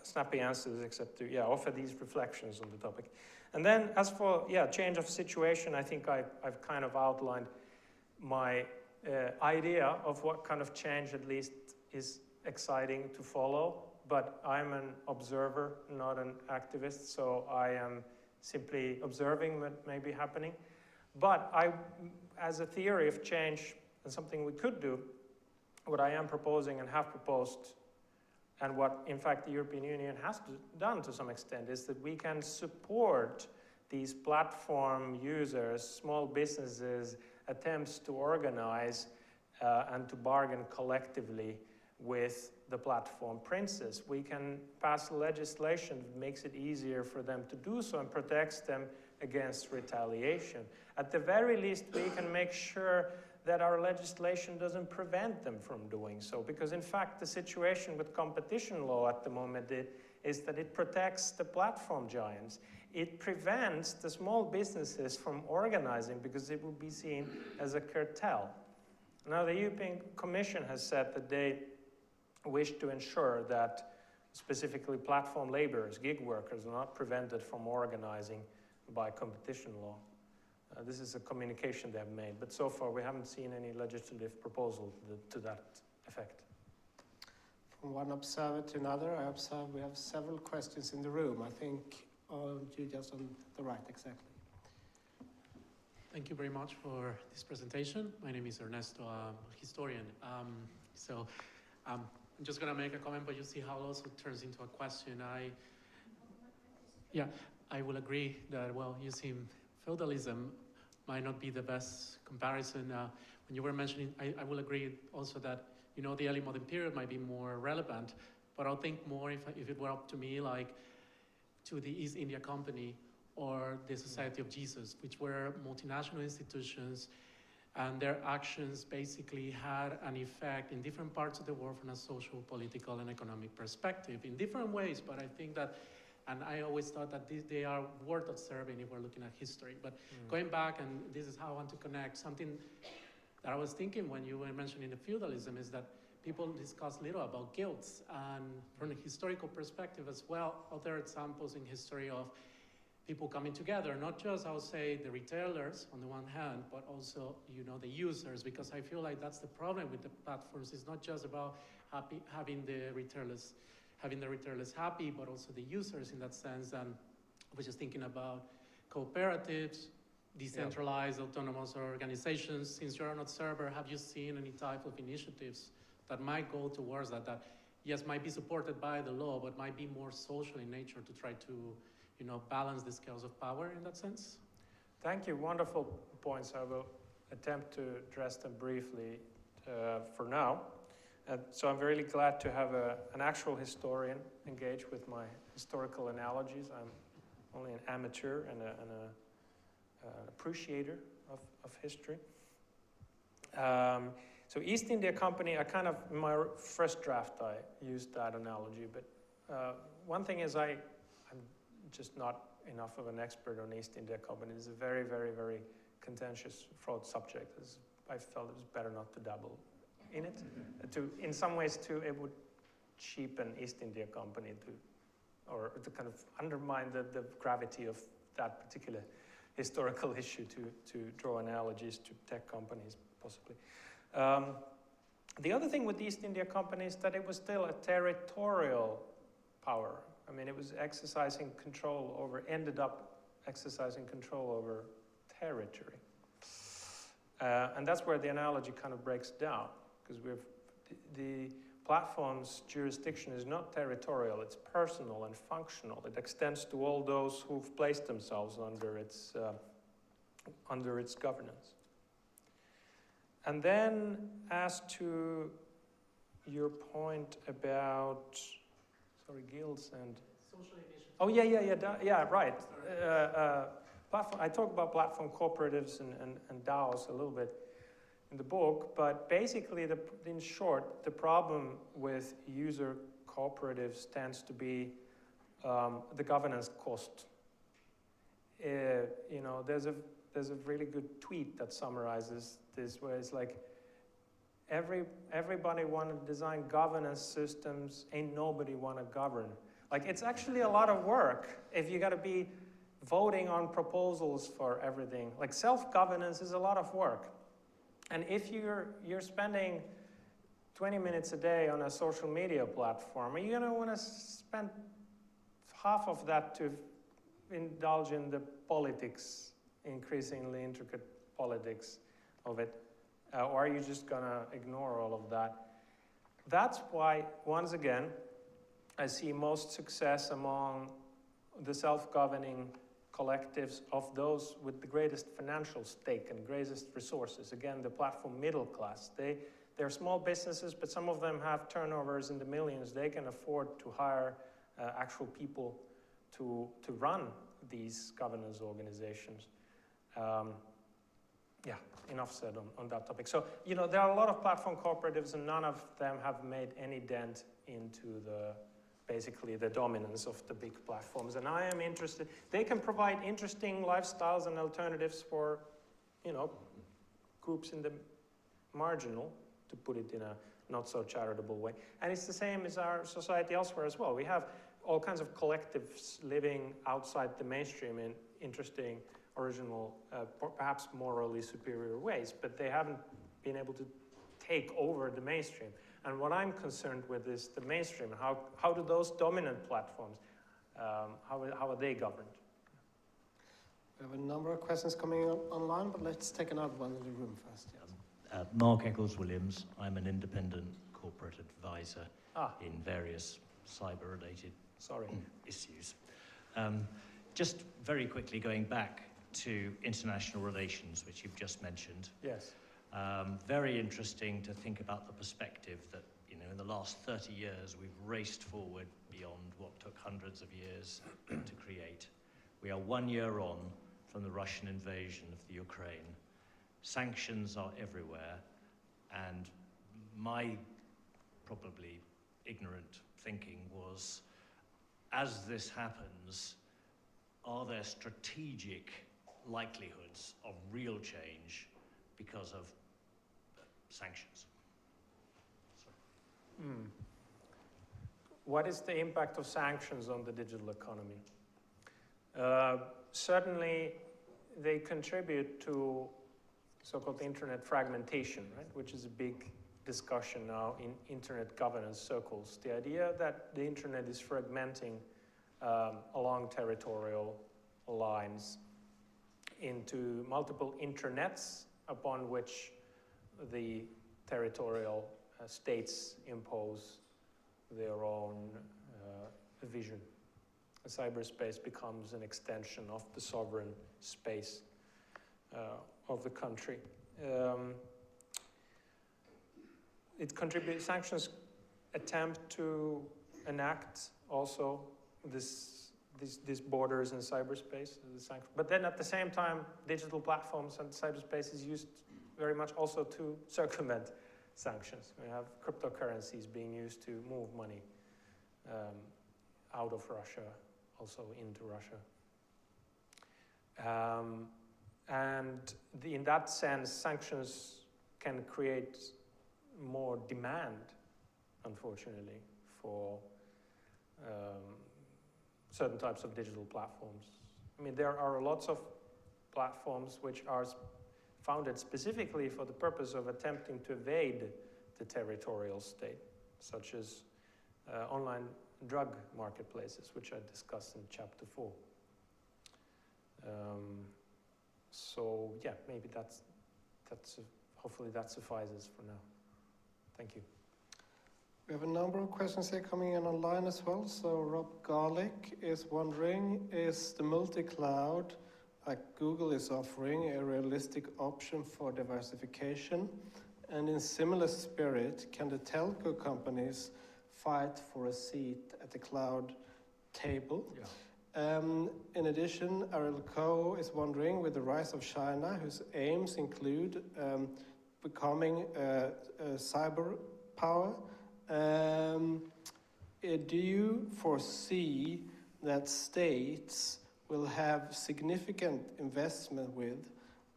snappy answer to this except to offer these reflections on the topic. And then as for change of situation, I think I've kind of outlined my idea of what kind of change at least is exciting to follow, but I'm an observer, not an activist, so I am simply observing what may be happening. But as a theory of change and something we could do, what I am proposing and have proposed, and what in fact the European Union has done to some extent, is that we can support these platform users, small businesses, attempts to organize and to bargain collectively with the platform princes. We can pass legislation that makes it easier for them to do so and protects them against retaliation. At the very least, we can make sure that our legislation doesn't prevent them from doing so, because in fact the situation with competition law at the moment is that it protects the platform giants. It prevents the small businesses from organizing because it will be seen as a cartel. Now the European Commission has said that they wish to ensure that specifically platform laborers, gig workers, are not prevented from organizing by competition law. This is a communication they have made, but so far we haven't seen any legislative proposal to that effect. From one observer to another, I observe we have several questions in the room. I think you just on the right, exactly. Thank you very much for this presentation. My name is Ernesto, I'm a historian. I'm just going to make a comment, but you see how it also turns into a question. I will agree that, well, using feudalism might not be the best comparison. When you were mentioning, I will agree also that, the early modern period might be more relevant, but I'll think more if it were up to me, like to the East India Company or the Society of Jesus, which were multinational institutions, and their actions basically had an effect in different parts of the world from a social, political, and economic perspective in different ways. But I think that, and I always thought that they are worth observing if we're looking at history. But going back, and this is how I want to connect, something that I was thinking when you were mentioning the feudalism is that people discuss little about guilds. And from a historical perspective as well, other examples in history of people coming together, not just, I would say, the retailers on the one hand, but also, the users, because I feel like that's the problem with the platforms. It's not just about having the retailers happy, but also the users in that sense. And I was just thinking about cooperatives, decentralized autonomous organizations. Since you're an observer, have you seen any type of initiatives that might go towards that yes, might be supported by the law, but might be more social in nature to try to balance the scales of power in that sense? Thank you. Wonderful points. I will attempt to address them briefly for now. So I'm really glad to have an actual historian engage with my historical analogies. I'm only an amateur and an appreciator of history. So East India Company, in my first draft, I used that analogy, but one thing is I'm just not enough of an expert on East India Company. It's a very, very, very contentious, fraught subject. I felt it was better not to dabble in it. In some ways, it would cheapen East India Company or to kind of undermine the gravity of that particular historical issue to draw analogies to tech companies, possibly. The other thing with the East India Company is that it was still a territorial power. I mean, it was ended up exercising control over territory. And that's where the analogy kind of breaks down, because the platform's jurisdiction is not territorial, it's personal and functional. It extends to all those who've placed themselves under its governance. And then, as to your point about, guilds and Social initiative. oh yeah, right. Platform. I talk about platform cooperatives and DAOs a little bit in the book, but basically, in short, the problem with user cooperatives tends to be the governance cost. There's a really good tweet that summarizes this, where it's like, everybody want to design governance systems, ain't nobody want to govern. Like, it's actually a lot of work if you got to be voting on proposals for everything. Like, self-governance is a lot of work. And if you're spending 20 minutes a day on a social media platform, are you going to want to spend half of that to indulge in the politics, increasingly intricate politics of it? Or are you just going to ignore all of that? That's why, once again, I see most success among the self-governing collectives of those with the greatest financial stake and greatest resources. Again, the platform middle class. They're small businesses, but some of them have turnovers in the millions. They can afford to hire actual people to run these governance organizations. Yeah, enough said on that topic. So, there are a lot of platform cooperatives, and none of them have made any dent into basically the dominance of the big platforms. And I am interested. They can provide interesting lifestyles and alternatives for, groups in the marginal, to put it in a not so charitable way. And it's the same as our society elsewhere as well. We have all kinds of collectives living outside the mainstream in interesting, original, perhaps morally superior ways, but they haven't been able to take over the mainstream. And what I'm concerned with is the mainstream. How do those dominant platforms, how are they governed? We have a number of questions coming online, but let's take another one in the room first. Yes. Mark Eccles-Williams. I'm an independent corporate advisor in various cyber-related issues. Just very quickly going back to international relations, which you've just mentioned. Yes. Very interesting to think about the perspective that, in the last 30 years, we've raced forward beyond what took hundreds of years to create. We are 1 year on from the Russian invasion of the Ukraine. Sanctions are everywhere, and my probably ignorant thinking was, as this happens, are there strategic likelihoods of real change because of sanctions? What is the impact of sanctions on the digital economy? Certainly, they contribute to so-called internet fragmentation, right? Which is a big discussion now in internet governance circles. The idea that the internet is fragmenting along territorial lines into multiple intranets upon which the territorial states impose their own vision. Cyberspace becomes an extension of the sovereign space of the country. it contributes, sanctions attempt to enact also these borders in cyberspace, but then at the same time, digital platforms and cyberspace is used very much also to circumvent sanctions. We have cryptocurrencies being used to move money out of Russia, also into Russia. And in that sense, sanctions can create more demand, unfortunately, for certain types of digital platforms. I mean, there are lots of platforms which are founded specifically for the purpose of attempting to evade the territorial state, such as online drug marketplaces, which I discussed in chapter 4. So yeah, maybe hopefully that suffices for now. Thank you. We have a number of questions here coming in online as well. So Rob Garlick is wondering, is the multi-cloud, like Google is offering, a realistic option for diversification? And in similar spirit, can the telco companies fight for a seat at the cloud table? Yeah. In addition, Ariel Coe is wondering, with the rise of China, whose aims include becoming a cyber power, do you foresee that states will have significant investment with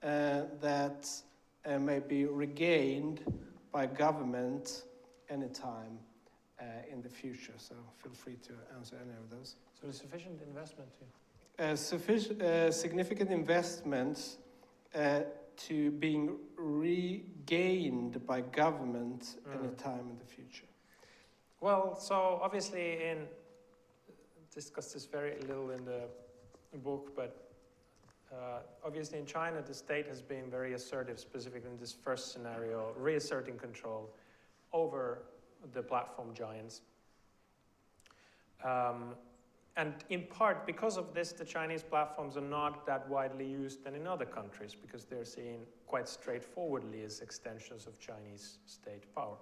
that may be regained by government anytime in the future? So feel free to answer any of those. So there's sufficient investment too? Significant investments to being regained by government anytime in the future. Well, so obviously discussed this very little in the book, but obviously in China the state has been very assertive, specifically in this first scenario, reasserting control over the platform giants. And in part, because of this, the Chinese platforms are not that widely used than in other countries, because they're seen quite straightforwardly as extensions of Chinese state power.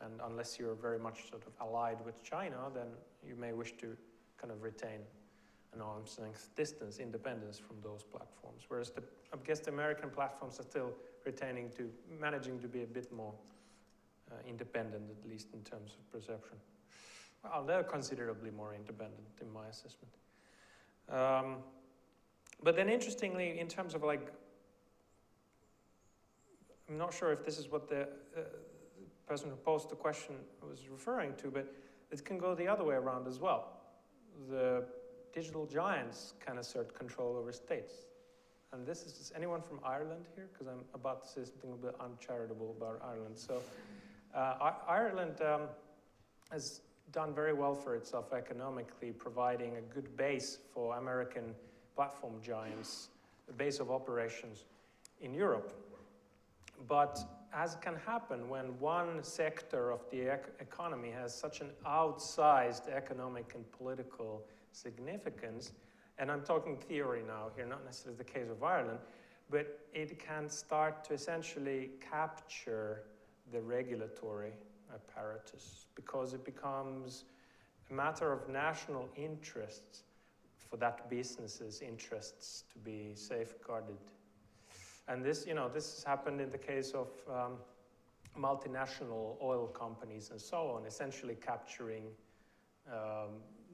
And unless you're very much sort of allied with China, then you may wish to kind of retain an arm's length distance, independence from those platforms. Whereas I guess the American platforms are still managing to be a bit more independent, at least in terms of perception. Well, they're considerably more independent in my assessment. But then interestingly, in terms of I'm not sure if this is what the person who posed the question was referring to, but it can go the other way around as well. The digital giants can assert control over states. And is anyone from Ireland here? Because I'm about to say something a bit uncharitable about Ireland. So Ireland has done very well for itself economically, providing a good base for American platform giants, a base of operations in Europe. But as can happen when one sector of the economy has such an outsized economic and political significance, and I'm talking theory now here, not necessarily the case of Ireland, but it can start to essentially capture the regulatory apparatus, because it becomes a matter of national interests for that business's interests to be safeguarded. And this has happened in the case of multinational oil companies and so on, essentially capturing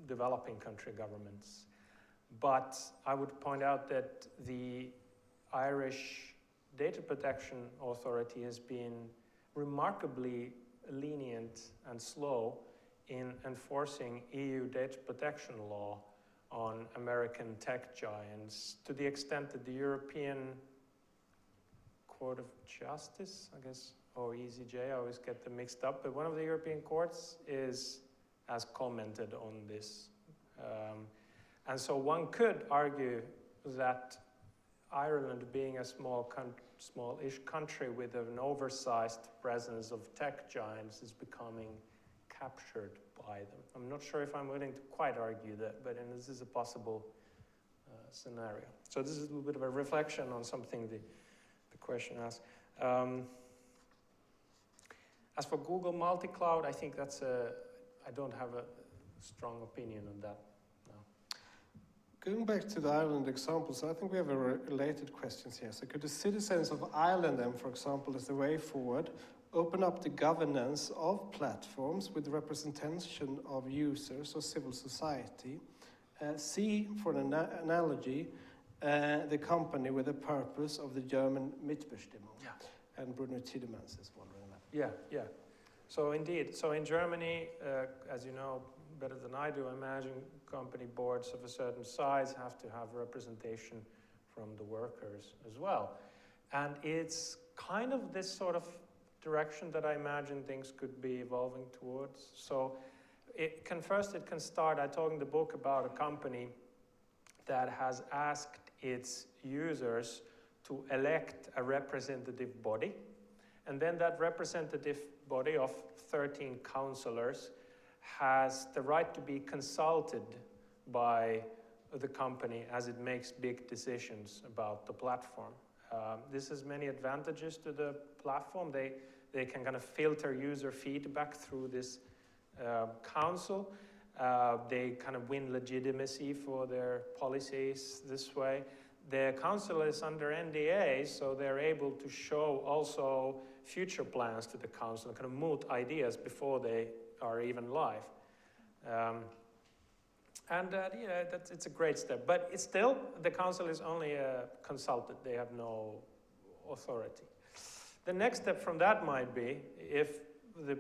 developing country governments. But I would point out that the Irish Data Protection Authority has been remarkably lenient and slow in enforcing EU data protection law on American tech giants, to the extent that the European Court of Justice, I guess, or ECJ, I always get them mixed up, but one of the European courts has commented on this. And so one could argue that Ireland, being a smallish country with an oversized presence of tech giants, is becoming captured by them. I'm not sure if I'm willing to quite argue that, but this is a possible scenario. So this is a little bit of a reflection on something the question asked. As for Google multi-cloud, I think I don't have a strong opinion on that. No. Going back to the Ireland examples, I think we have a related questions here. So could the citizens of Ireland then, for example, as the way forward, open up the governance of platforms with representation of users or civil society? See, for an analogy, the company with the purpose of the German Mitbestimmung. Yeah. And Bruno Tiedemans is wondering that. Yeah. So indeed, so in Germany, as you know better than I do, I imagine company boards of a certain size have to have representation from the workers as well. And it's kind of this sort of direction that I imagine things could be evolving towards. So it can start, I talk in the book about a company that has asked its users to elect a representative body, and then that representative body of 13 councillors has the right to be consulted by the company as it makes big decisions about the platform. This has many advantages to the platform. They can kind of filter user feedback through this council. They kind of win legitimacy for their policies this way. The council is under NDA, so they're able to show also future plans to the council, kind of moot ideas before they are even live. It's a great step. But it's still, the council is only a consultant. They have no authority. The next step from that might be if the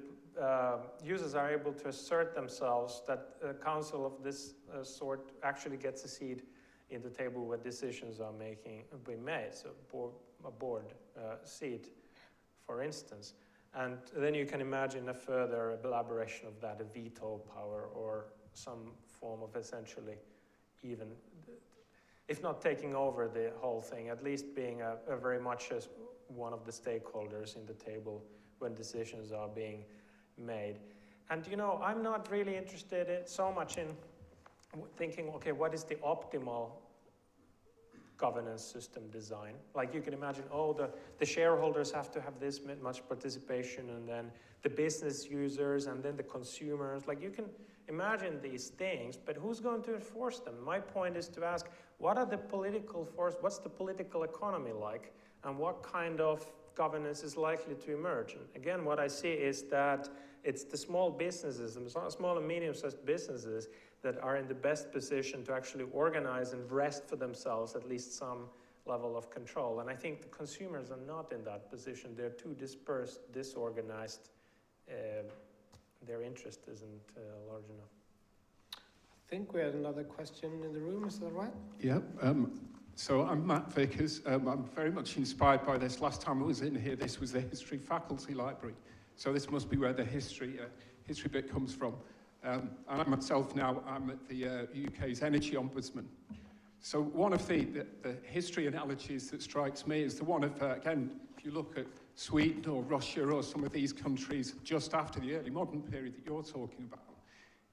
users are able to assert themselves, that a council of this sort actually gets a seat in the table where decisions are being made, so a board seat, for instance. And then you can imagine a further elaboration of that, a veto power or some form of essentially even, if not taking over the whole thing, at least being a very much as one of the stakeholders in the table when decisions are being made. And you know, I'm not really interested so much in thinking, okay, what is the optimal governance system design? Like you can imagine, the shareholders have to have this much participation, and then the business users, and then the consumers. Like you can imagine these things, but who's going to enforce them? My point is to ask, what's the political economy like, and what kind of governance is likely to emerge? And again, what I see is that it's the small businesses, the small and medium-sized businesses that are in the best position to actually organize and wrest for themselves at least some level of control. And I think the consumers are not in that position. They're too dispersed, disorganized. Their interest isn't large enough. I think we had another question in the room, is that right? Yeah. So I'm Matt Vickers. I'm very much inspired by this. Last time I was in here, this was the history faculty library. So this must be where the history bit comes from. And I myself now, I'm at the UK's Energy Ombudsman. So one of the history analogies that strikes me is the one of, again, if you look at Sweden or Russia or some of these countries just after the early modern period that you're talking about,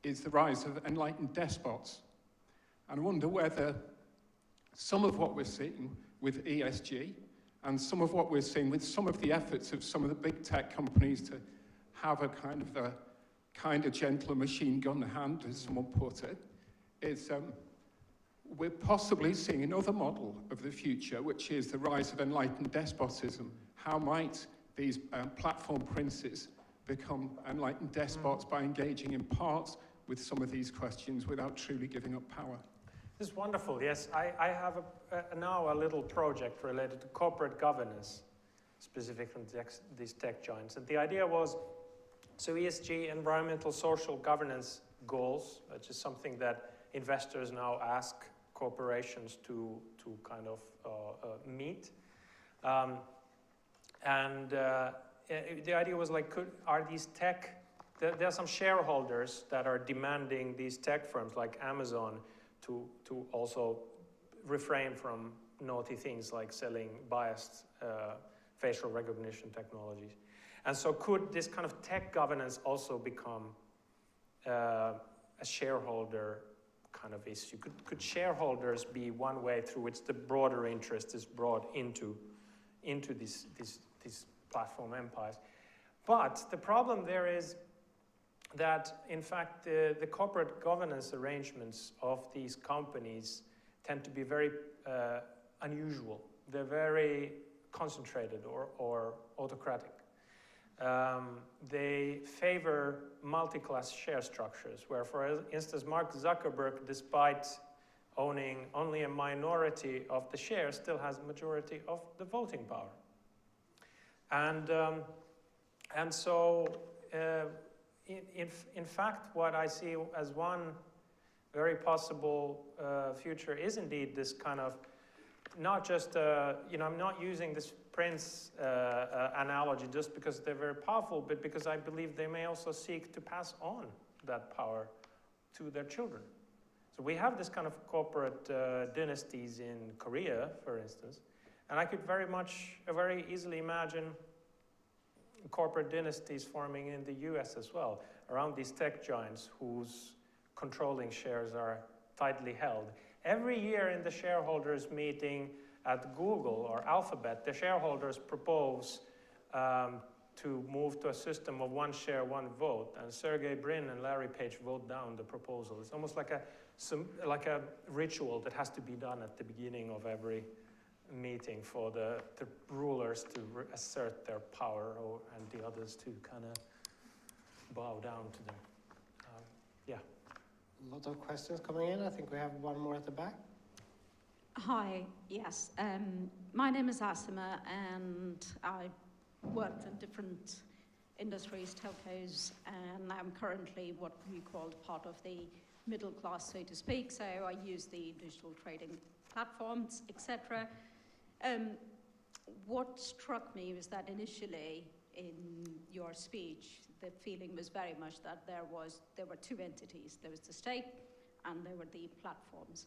is the rise of enlightened despots. And I wonder whether some of what we're seeing with ESG and some of what we're seeing with some of the efforts of some of the big tech companies to have a kind of gentle machine gun hand, as someone put it, is we're possibly seeing another model of the future, which is the rise of enlightened despotism. How might these platform princes become enlightened despots by engaging in part with some of these questions without truly giving up power? This is wonderful. Yes, I have now a little project related to corporate governance, specific from these tech giants. And the idea was, so ESG, environmental social governance goals, which is something that investors now ask corporations to kind of meet. The idea was like, are these tech, there are some shareholders that are demanding these tech firms like Amazon to also refrain from naughty things like selling biased facial recognition technologies. And so could this kind of tech governance also become a shareholder kind of issue? Could shareholders be one way through which the broader interest is brought into these platform empires? But the problem there is that, in fact, the corporate governance arrangements of these companies tend to be very unusual. They're very concentrated or autocratic. They favor multi-class share structures, where, for instance, Mark Zuckerberg, despite owning only a minority of the shares, still has a majority of the voting power. And so, in fact, what I see as one very possible future is indeed this kind of, not just, I'm not using this prince analogy just because they're very powerful, but because I believe they may also seek to pass on that power to their children. So we have this kind of corporate dynasties in Korea, for instance, and I could very easily imagine corporate dynasties forming in the US as well, around these tech giants whose controlling shares are tightly held. Every year in the shareholders meeting at Google or Alphabet, the shareholders propose to move to a system of one share, one vote, and Sergey Brin and Larry Page vote down the proposal. It's almost like a ritual that has to be done at the beginning of every meeting for the rulers to assert their power, and the others to kind of bow down to them. Yeah. A lot of questions coming in. I think we have one more at the back. Hi, yes. My name is Asima, and I worked in different industries, telcos, and I'm currently what we called part of the middle class, so to speak. So I use the digital trading platforms, etc. What struck me was that initially in your speech, the feeling was very much that there were two entities. There was the state and there were the platforms.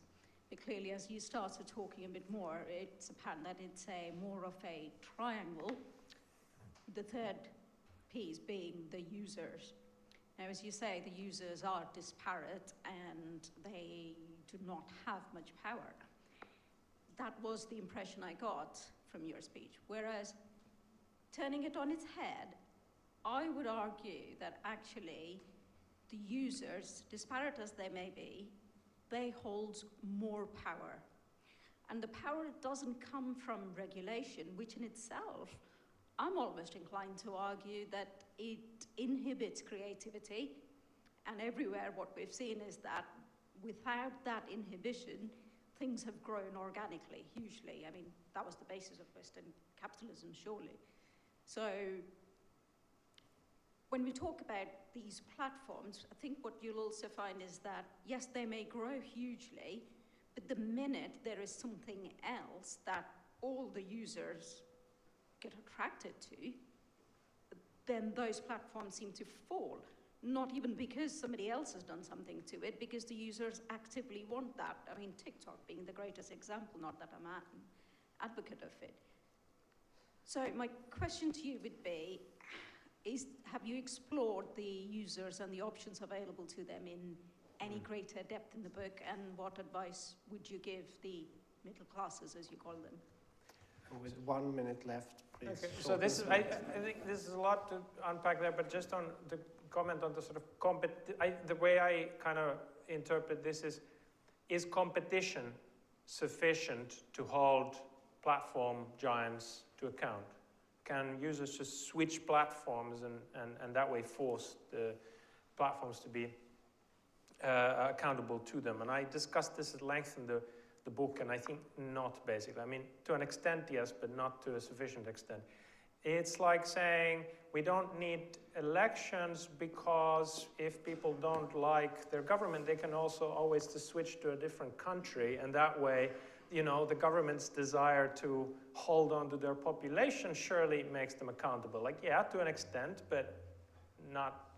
But clearly, as you started talking a bit more, it's apparent that it's more of a triangle, the third piece being the users. Now, as you say, the users are disparate and they do not have much power. That was the impression I got from your speech. Whereas, turning it on its head, I would argue that actually the users, disparate as they may be, they hold more power. And the power doesn't come from regulation, which in itself, I'm almost inclined to argue that it inhibits creativity. And everywhere what we've seen is that without that inhibition, things have grown organically, hugely. I mean, that was the basis of Western capitalism, surely. So when we talk about these platforms, I think what you'll also find is that, yes, they may grow hugely, but the minute there is something else that all the users get attracted to, then those platforms seem to fall. Not even because somebody else has done something to it, because the users actively want that. I mean, TikTok being the greatest example, not that I'm an advocate of it. So my question to you would be, have you explored the users and the options available to them in any greater depth in the book, and what advice would you give the middle classes, as you call them? With 1 minute left, please. Okay, so this is, I think this is a lot to unpack there, but just on the comment on the sort of the way I kind of interpret this is competition sufficient to hold platform giants to account? Can users just switch platforms and that way force the platforms to be accountable to them? And I discussed this at length in the book, and I think not, basically. I mean, to an extent, yes, but not to a sufficient extent. It's like saying we don't need elections because if people don't like their government, they can also always just switch to a different country, and that way, you know, the government's desire to hold on to their population surely makes them accountable. Like, yeah, to an extent, but not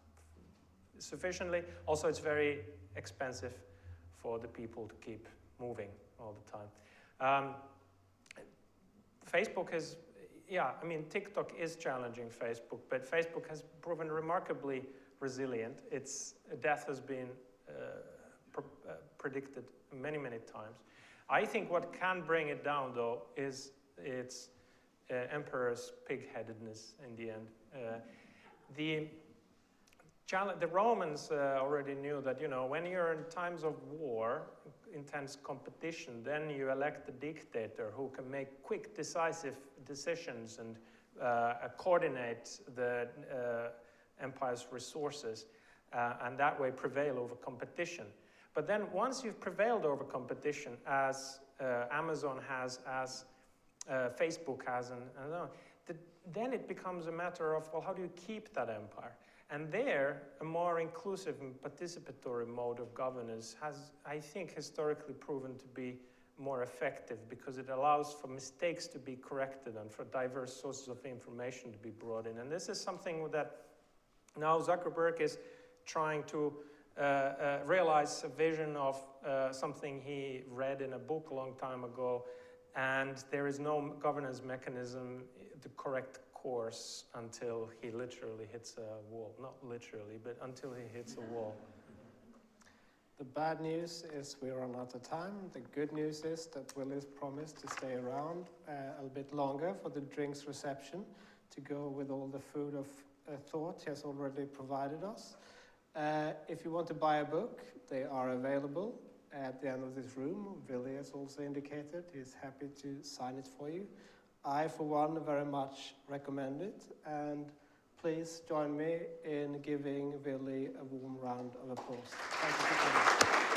sufficiently. Also, it's very expensive for the people to keep moving all the time. Facebook is, yeah, I mean, TikTok is challenging Facebook, but Facebook has proven remarkably resilient. Its death has been predicted many, many times. I think what can bring it down, though, is its emperor's pig-headedness in the end. The Romans already knew that, when you're in times of war, intense competition, then you elect a dictator who can make quick, decisive decisions and coordinate the empire's resources, and that way prevail over competition. But then once you've prevailed over competition, as Amazon has, as Facebook has, and then it becomes a matter of, well, how do you keep that empire? And there, a more inclusive and participatory mode of governance has, I think, historically proven to be more effective, because it allows for mistakes to be corrected and for diverse sources of information to be brought in. And this is something that now Zuckerberg is trying to realize a vision of something he read in a book a long time ago, and there is no governance mechanism to correct course until he literally hits a wall. Not literally, but until he hits a wall. The bad news is we run out of time. The good news is that Willie's promised to stay around a bit longer for the drinks reception to go with all the food of thought he has already provided us. If you want to buy a book, they are available at the end of this room. Willie has also indicated he's happy to sign it for you. I, for one, very much recommend it, and please join me in giving Willie a warm round of applause. Thank you for coming.